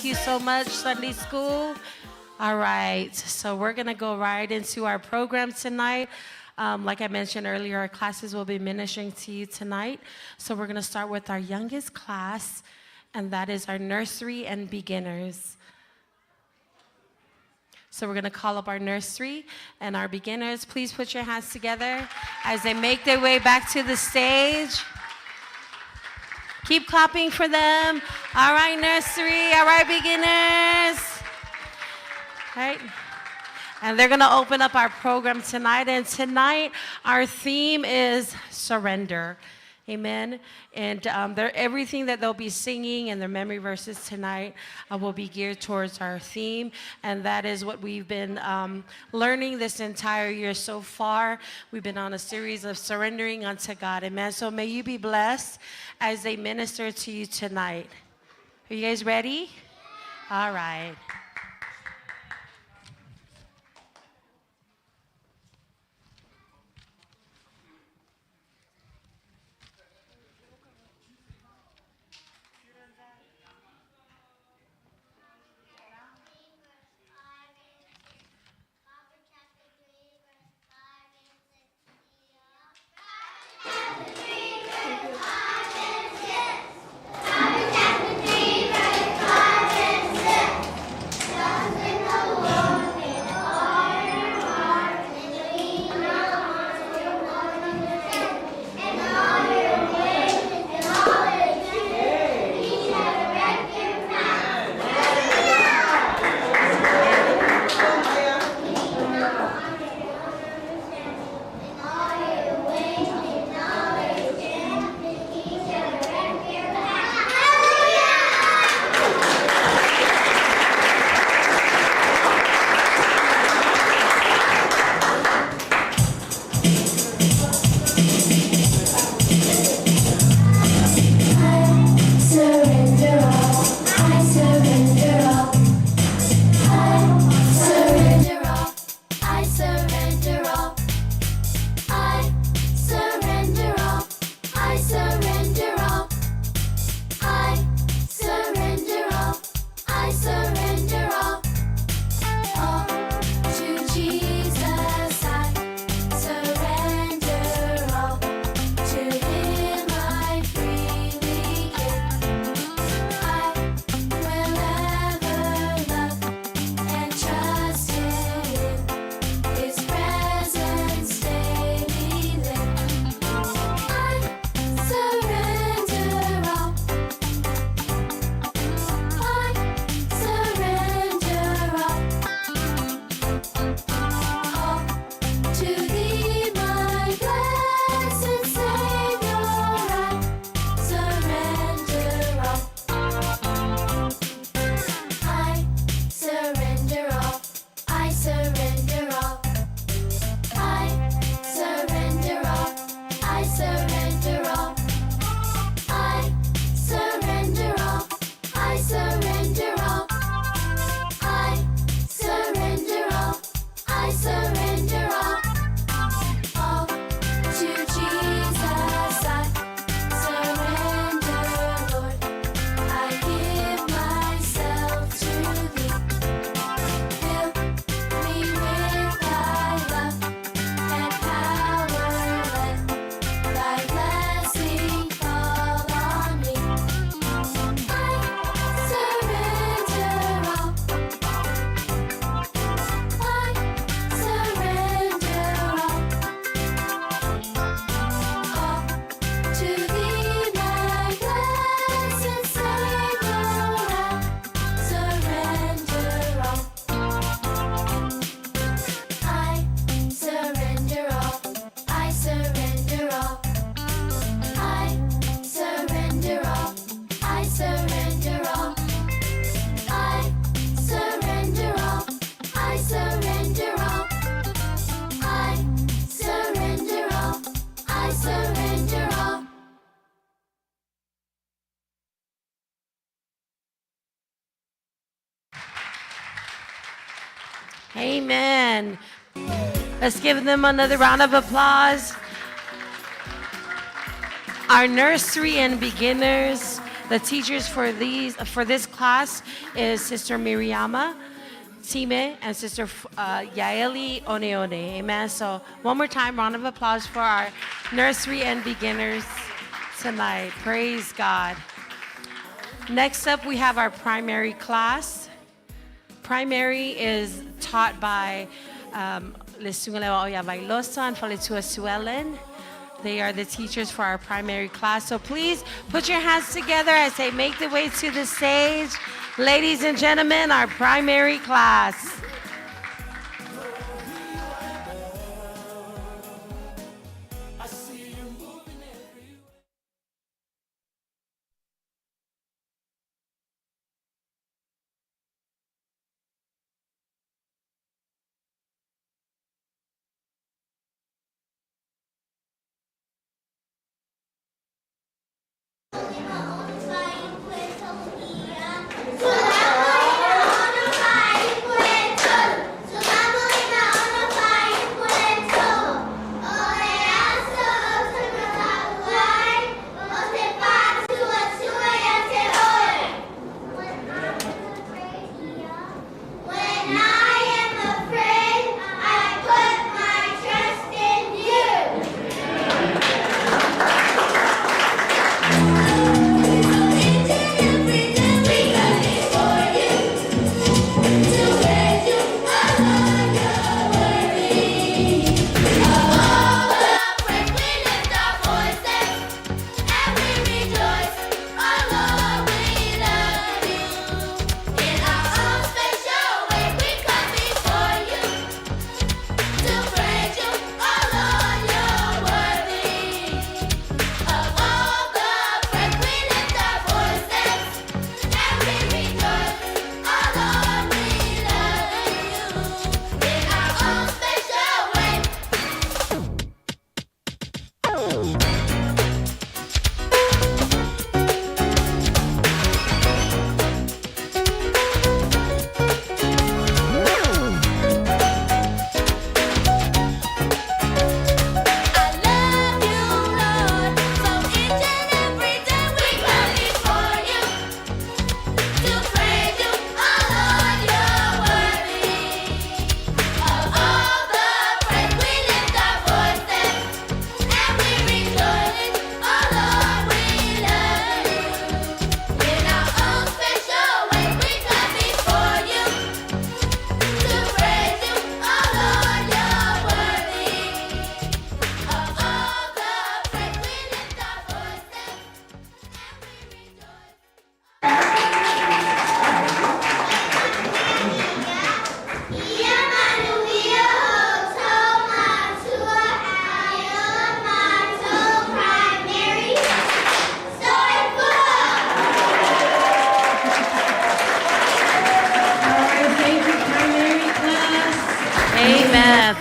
you so much, Sunday School. All right, so we're going to go right into our program tonight. Like I mentioned earlier, our classes will be ministering to you tonight. So we're going to start with our youngest class, and that is our nursery and beginners. So we're going to call up our nursery and our beginners. Please put your hands together as they make their way back to the stage. Keep clapping for them. All right, nursery. All right, beginners. All right. And they're going to open up our program tonight. And tonight, our theme is surrender. Amen. And everything that they'll be singing and their memory verses tonight will be geared towards our theme. And that is what we've been learning this entire year so far. We've been on a series of surrendering unto God. Amen. So may you be blessed as they minister to you tonight. Are you guys ready? All right. Amen. Let's give them another round of applause. Our nursery and beginners, The teachers for this class is Sister Miriama Time and Sister Yaeli Oneone. Amen. So one more time, round of applause for our nursery and beginners tonight. Praise God. Next up, we have our primary class. Primary is taught by Lesungalewa Oya Bailosa and Faletua Suelen. They are the teachers for our primary class. So please put your hands together as they make their way to the stage. Ladies and gentlemen, our primary class.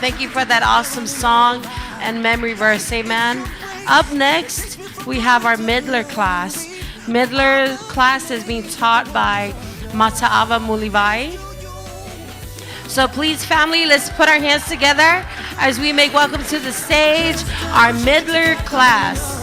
Thank you for that awesome song and memory verse. Amen. Up next, we have our Midler class. Midler class is being taught by Mata'ava Mulivai. So please, family, let's put our hands together as we make welcome to the stage our Midler class.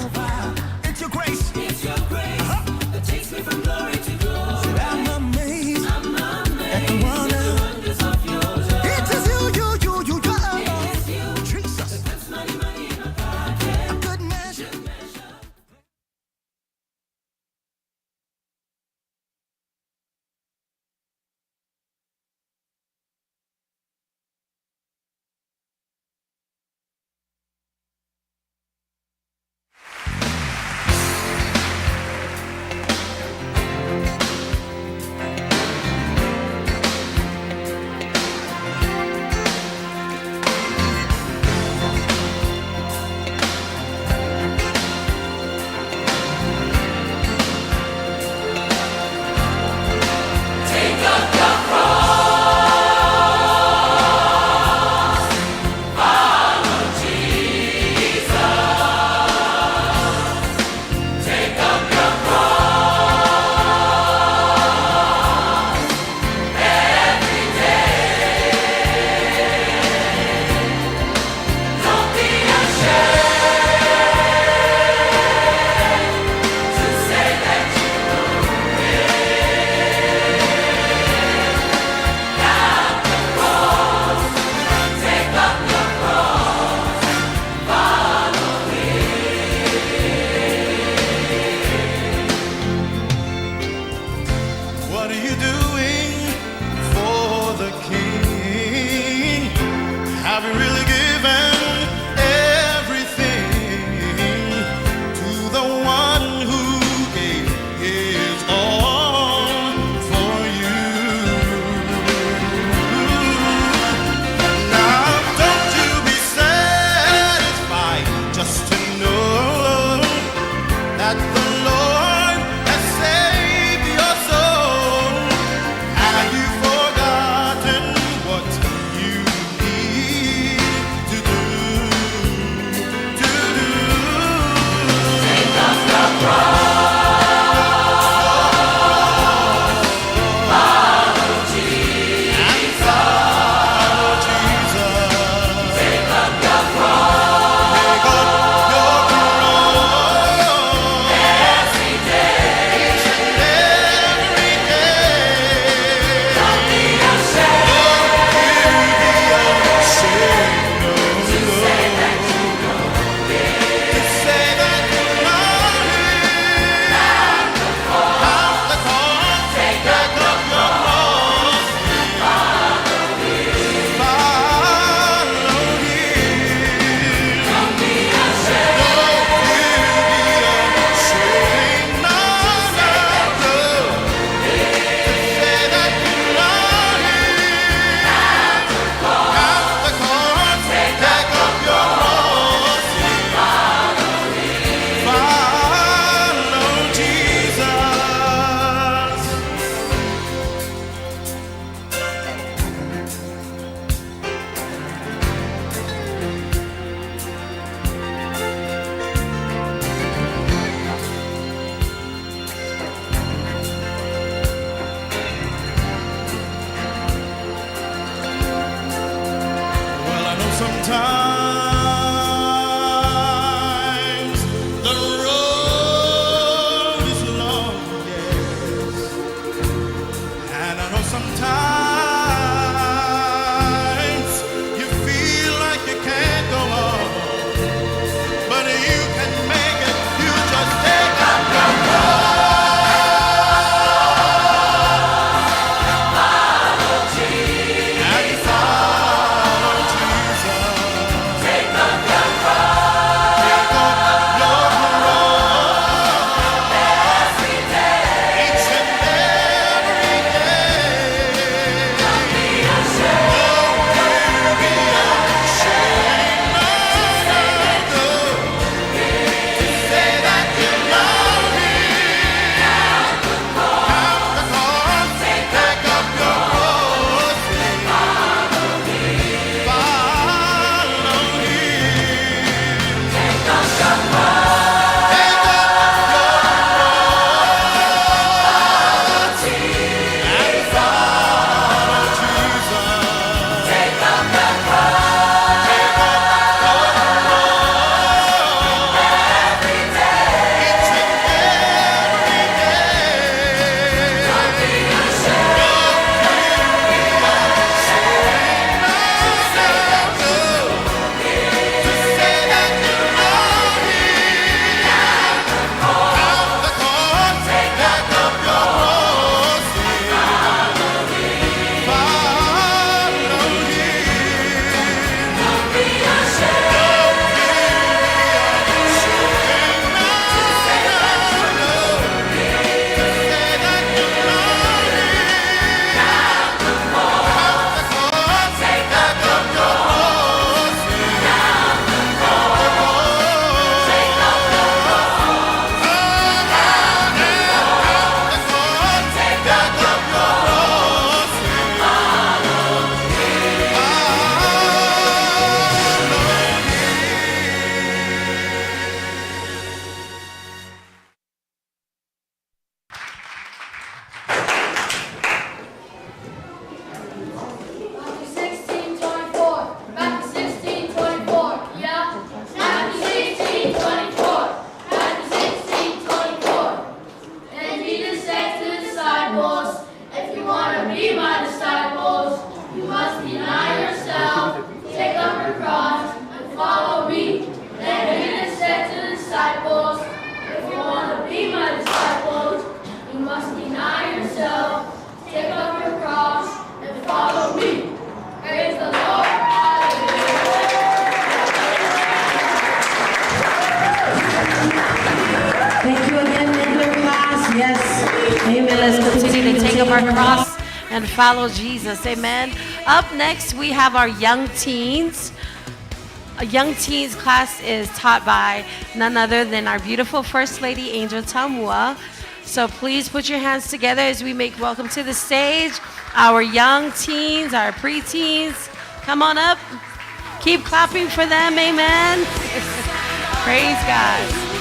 sometimes the road is long, yes. And I know sometimes you feel like you can't go on, but you can make it. You just take up your Thank you again, Midler class. Yes. Amen. Let's continue to take up our cross and follow Jesus. Amen. Up next, we have our young teens. A young teens class is taught by none other than our beautiful First Lady, Angel Tamua. So please put your hands together as we make welcome to the stage our young teens, our preteens. Come on up. Keep clapping for them. Amen. Praise God.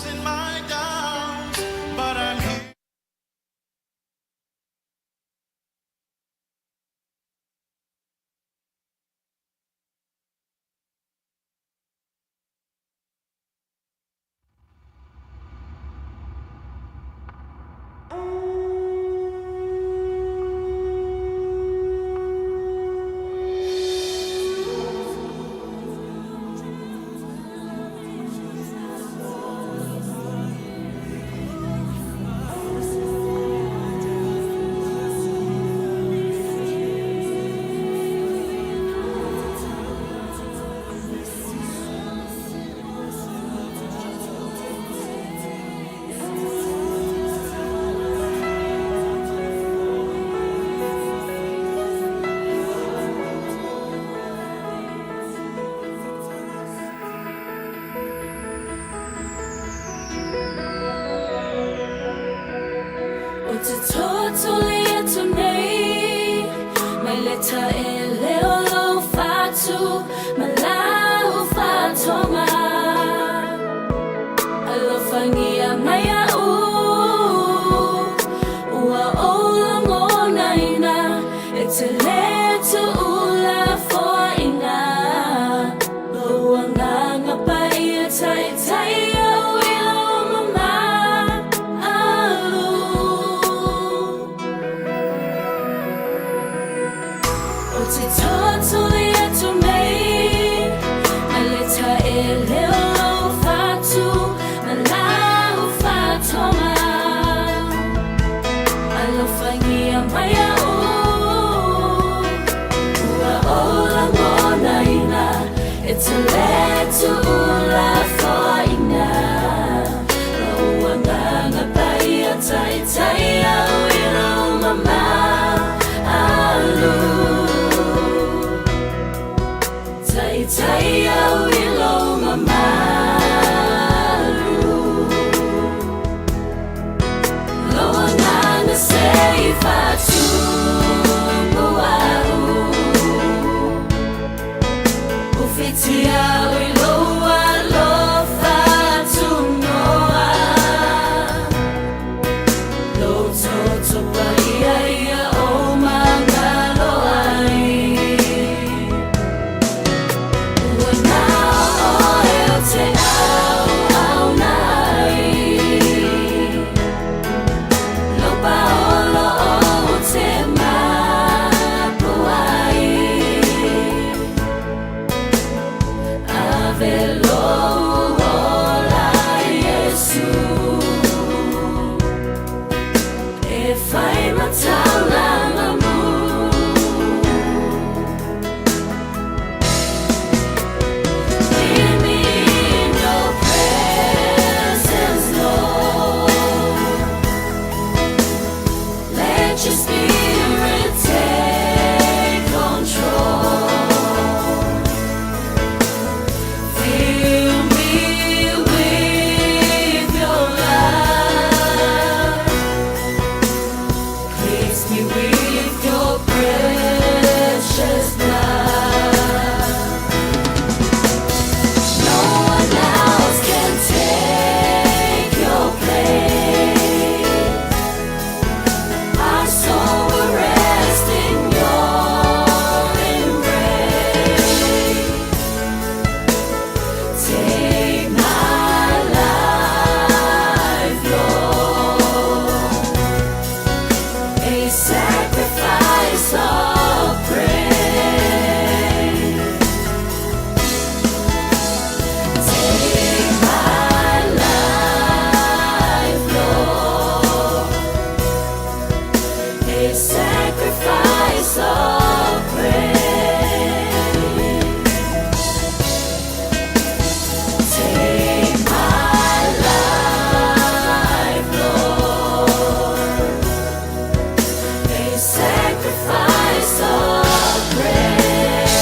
in my downs, but I Malahu Fatoma Alofangia Maya Ua Ola Monaina Eteletu Ula Foina Luanganga Paia Tai Tai Ilo Mama Alu Otitoto Lieto Mei Maleta Eleo Fatu Malau Fatoma Alofangia Maya Ua Ola Monaina Eteletu Ula Foina Lauanganga Paia Tai Tai Ilo Mama Alu Tai Tai Ilo Mama Alu Lauanganga Sei Fatu Muau Ufitia Iloa Lo Fatu Noa Lo Toto Paia Ia O Mangaloai Ua Nao Oeo Te Au Au Nai Lo Paolo O Te Mapuai Ave lo ola Yesu E fai matala mamu Hear me in your presence, Lord Let your spirit take control Fill me with your love Place me with your precious blood No one else can take your place Our soul will rest in your embrace Take my life, Lord, a sacrifice of praise. Take my life, Lord, a sacrifice of praise. Take my life, Lord, a sacrifice of praise.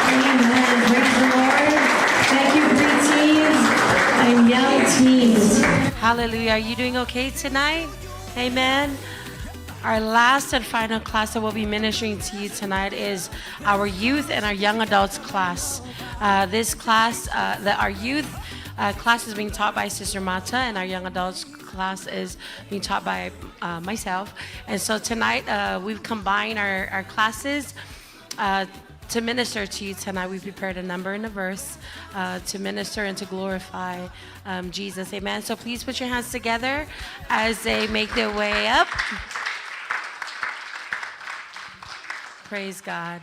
Amen. Praise the Lord. Thank you, preteens and young teens. Hallelujah. Are you doing okay tonight? Amen. Our last and final class that we'll be ministering to you tonight is our youth and our young adults class. This class, our youth class is being taught by Sister Mata, and our young adults class is being taught by myself. And so tonight we've combined our classes to minister to you tonight. We prepared a number and a verse to minister and to glorify Jesus. Amen. So please put your hands together as they make their way up. Praise God.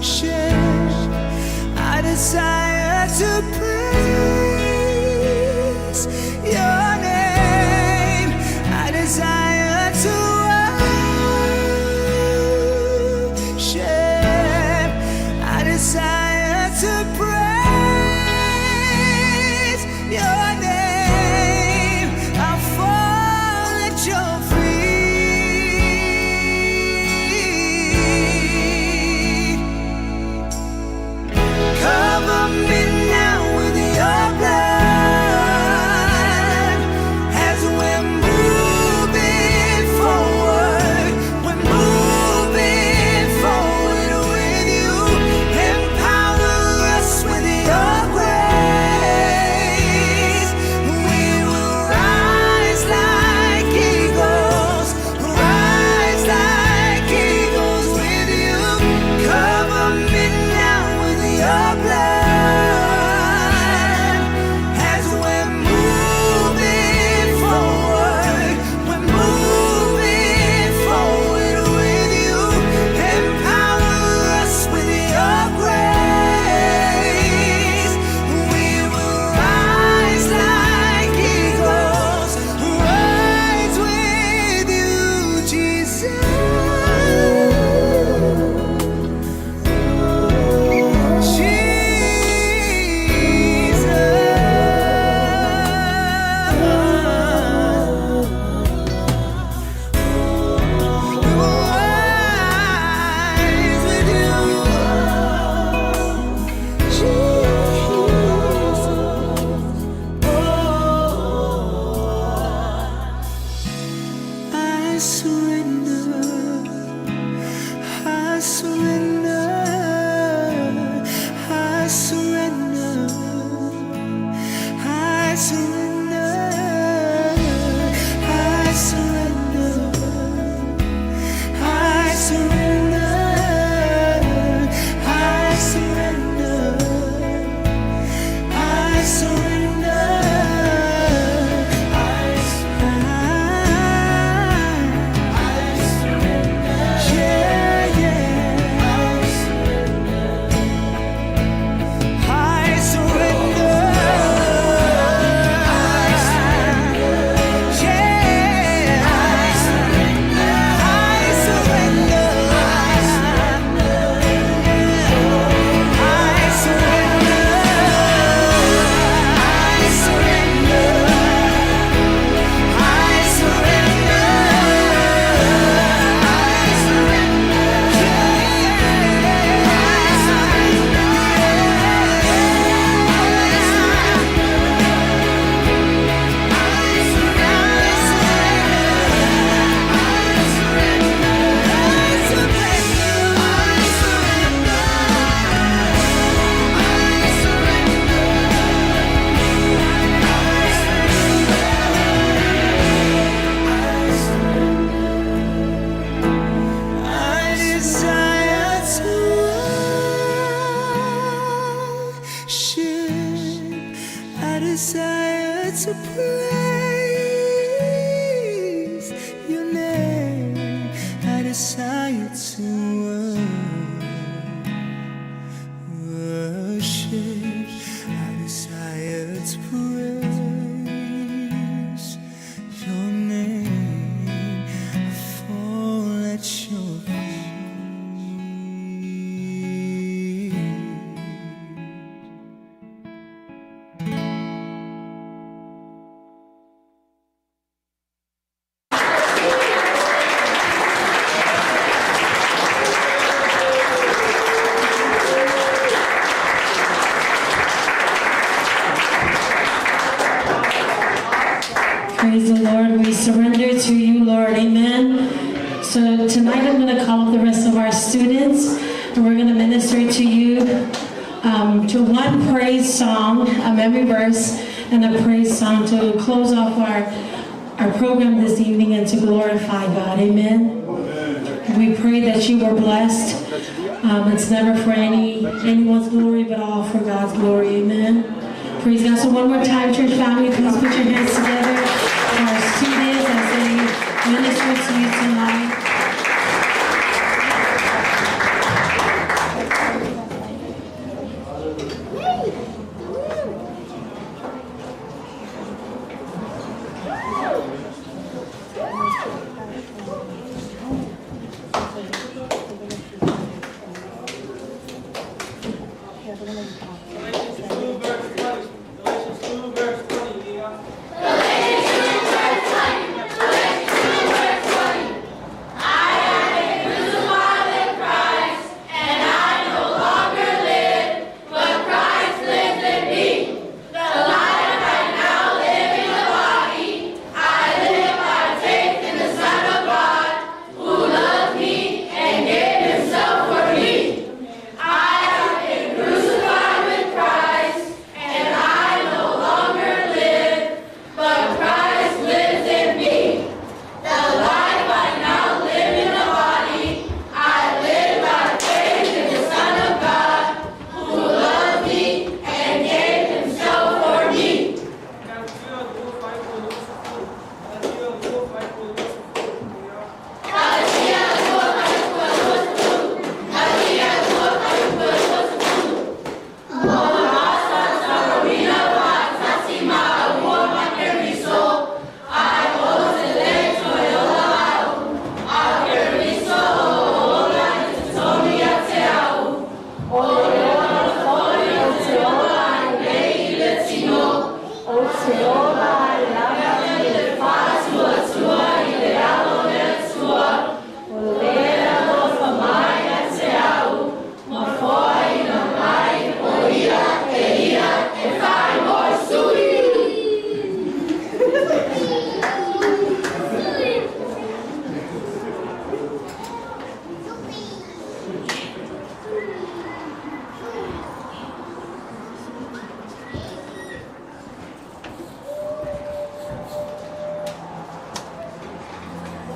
I desire to praise your name. I desire to worship. I desire to praise your name. I'll fall at your feet. Cover me now with your blood as we're moving forward. We're moving forward with you. Empower us with your grace. We will rise like eagles, rise like eagles with you. Cover me now with your blood as we're moving forward. We're moving forward with you. Empower us with your grace. We will rise like eagles, rise with you, Jesus. I surrender, I surrender, I surrender, I surrender, I surrender, I surrender, I surrender, I surrender, yeah, yeah. I surrender. Yeah. I surrender. I surrender. I surrender. I surrender. I surrender. I desire to worship. I desire to praise your name. I desire to worship. I desire to praise your name. I fall at your feet. Praise the Lord. We surrender to you, Lord. Amen. So tonight I'm going to call up the rest of our students, and we're going to minister to you to one praise song, a memory verse, and a praise song to close off our program this evening and to glorify God. Amen. We pray that you were blessed. It's never for anyone's glory, but all for God's glory. Amen. Praise God. So one more time, church family, please put your hands together for our students as they minister to you tonight.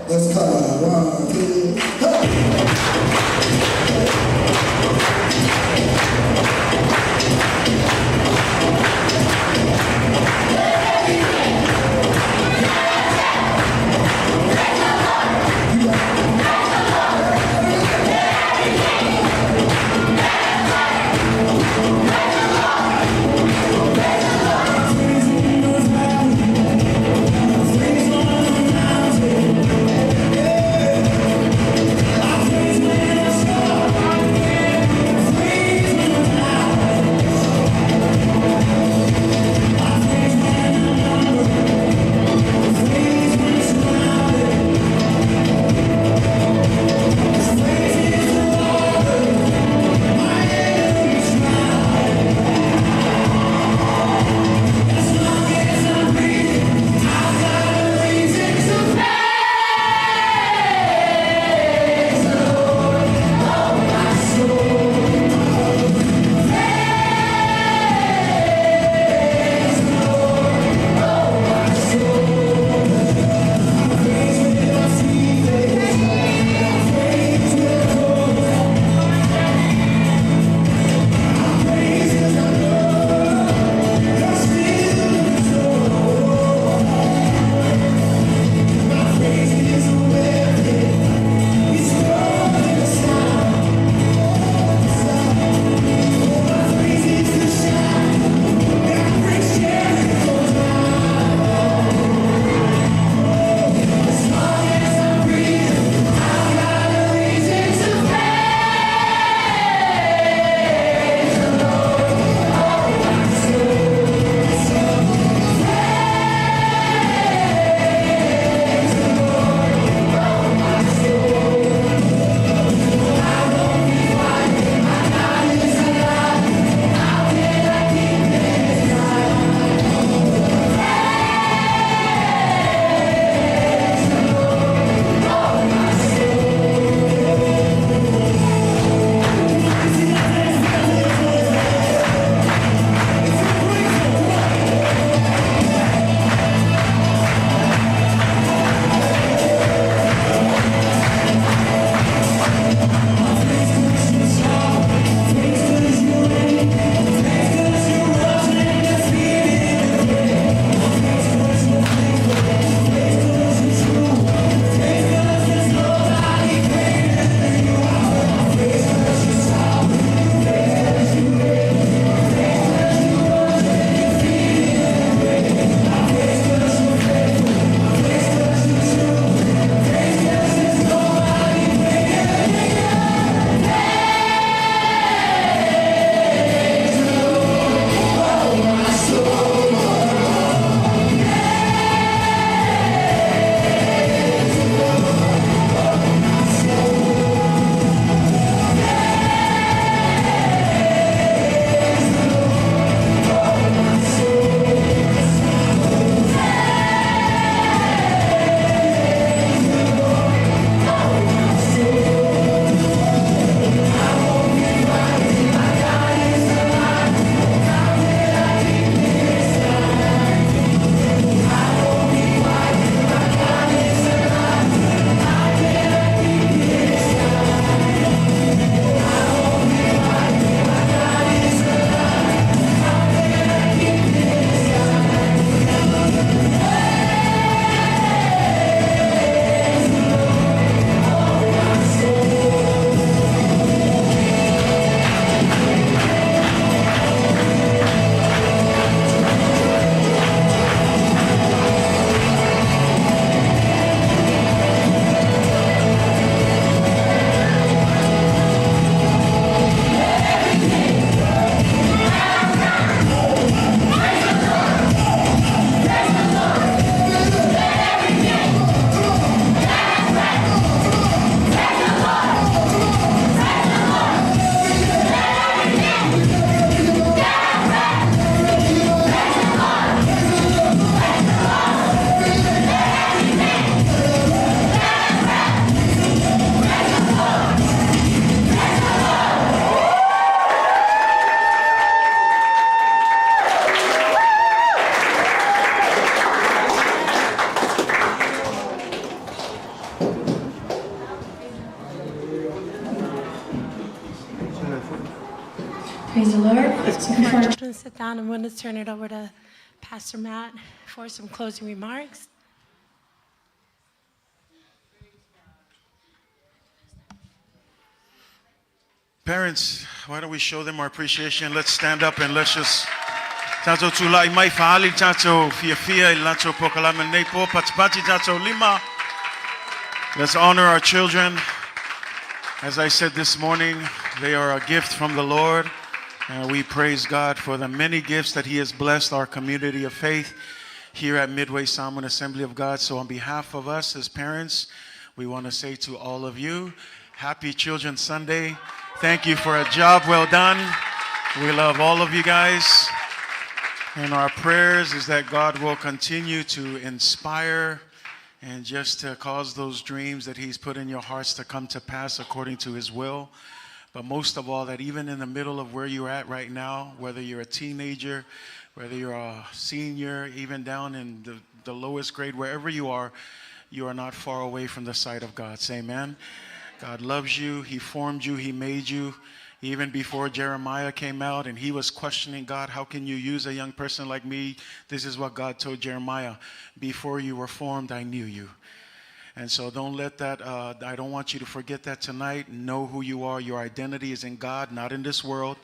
Let's clap. 1, 2, I Praise the Lord. So before Children, sit down. I'm going to turn it over to Pastor Matt for some closing remarks. Parents, why don't we show them our appreciation? Let's stand up and let's just tato tulai mai faali tato fia ilato pokalamen nepo patpati tato lima. Let's honor our children. As I said this morning, they are a gift from the Lord. And we praise God for the many gifts that He has blessed our community of faith here at Midway Samoan Assembly of God. So on behalf of us as parents, we want to say to all of you, Happy Children's Sunday. Thank you for a job well done. We love all of you guys. And our prayers is that God will continue to inspire and just to cause those dreams that He's put in your hearts to come to pass according to His will. But most of all, that even in the middle of where you're at right now, whether you're a teenager, whether you're a senior, even down in the lowest grade, wherever you are not far away from the sight of God. Say amen. God loves you. He formed you. He made you. Even before Jeremiah came out and he was questioning God, how can you use a young person like me? This is what God told Jeremiah. Before you were formed, I knew you. And so don't let that, I don't want you to forget that tonight. Know who you are. Your identity is in God, not in this world.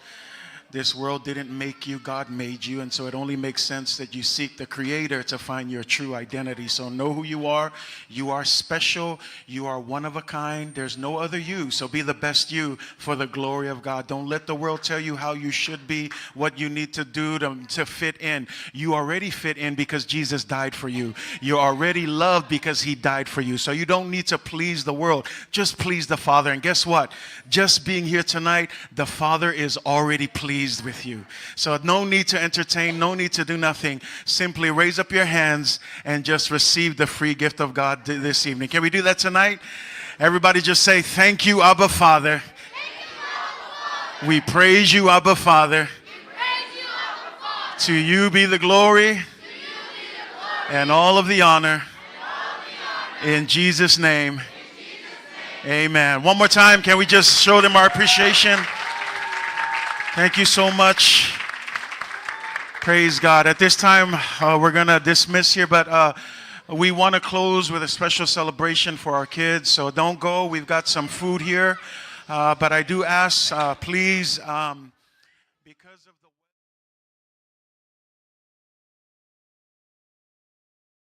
This world didn't make you, God made you. And so it only makes sense that you seek the Creator to find your true identity. So know who you are. You are special. You are one of a kind. There's no other you. So be the best you for the glory of God. Don't let the world tell you how you should be, what you need to do to fit in. You already fit in because Jesus died for you. You're already loved because He died for you. So you don't need to please the world. Just please the Father. And guess what? Just being here tonight, the Father is already pleased with you. So no need to entertain, no need to do nothing. Simply raise up your hands and just receive the free gift of God this evening. Can we do that tonight? Everybody just say, thank you, Abba Father. We praise you, Abba Father. To you be the glory and all of the honor. In Jesus' name. Amen. One more time, can we just show them our appreciation? Thank you so much. Praise God. At this time, we're going to dismiss here, but we want to close with a special celebration for our kids. So don't go. We've got some food here. But I do ask, please, because of the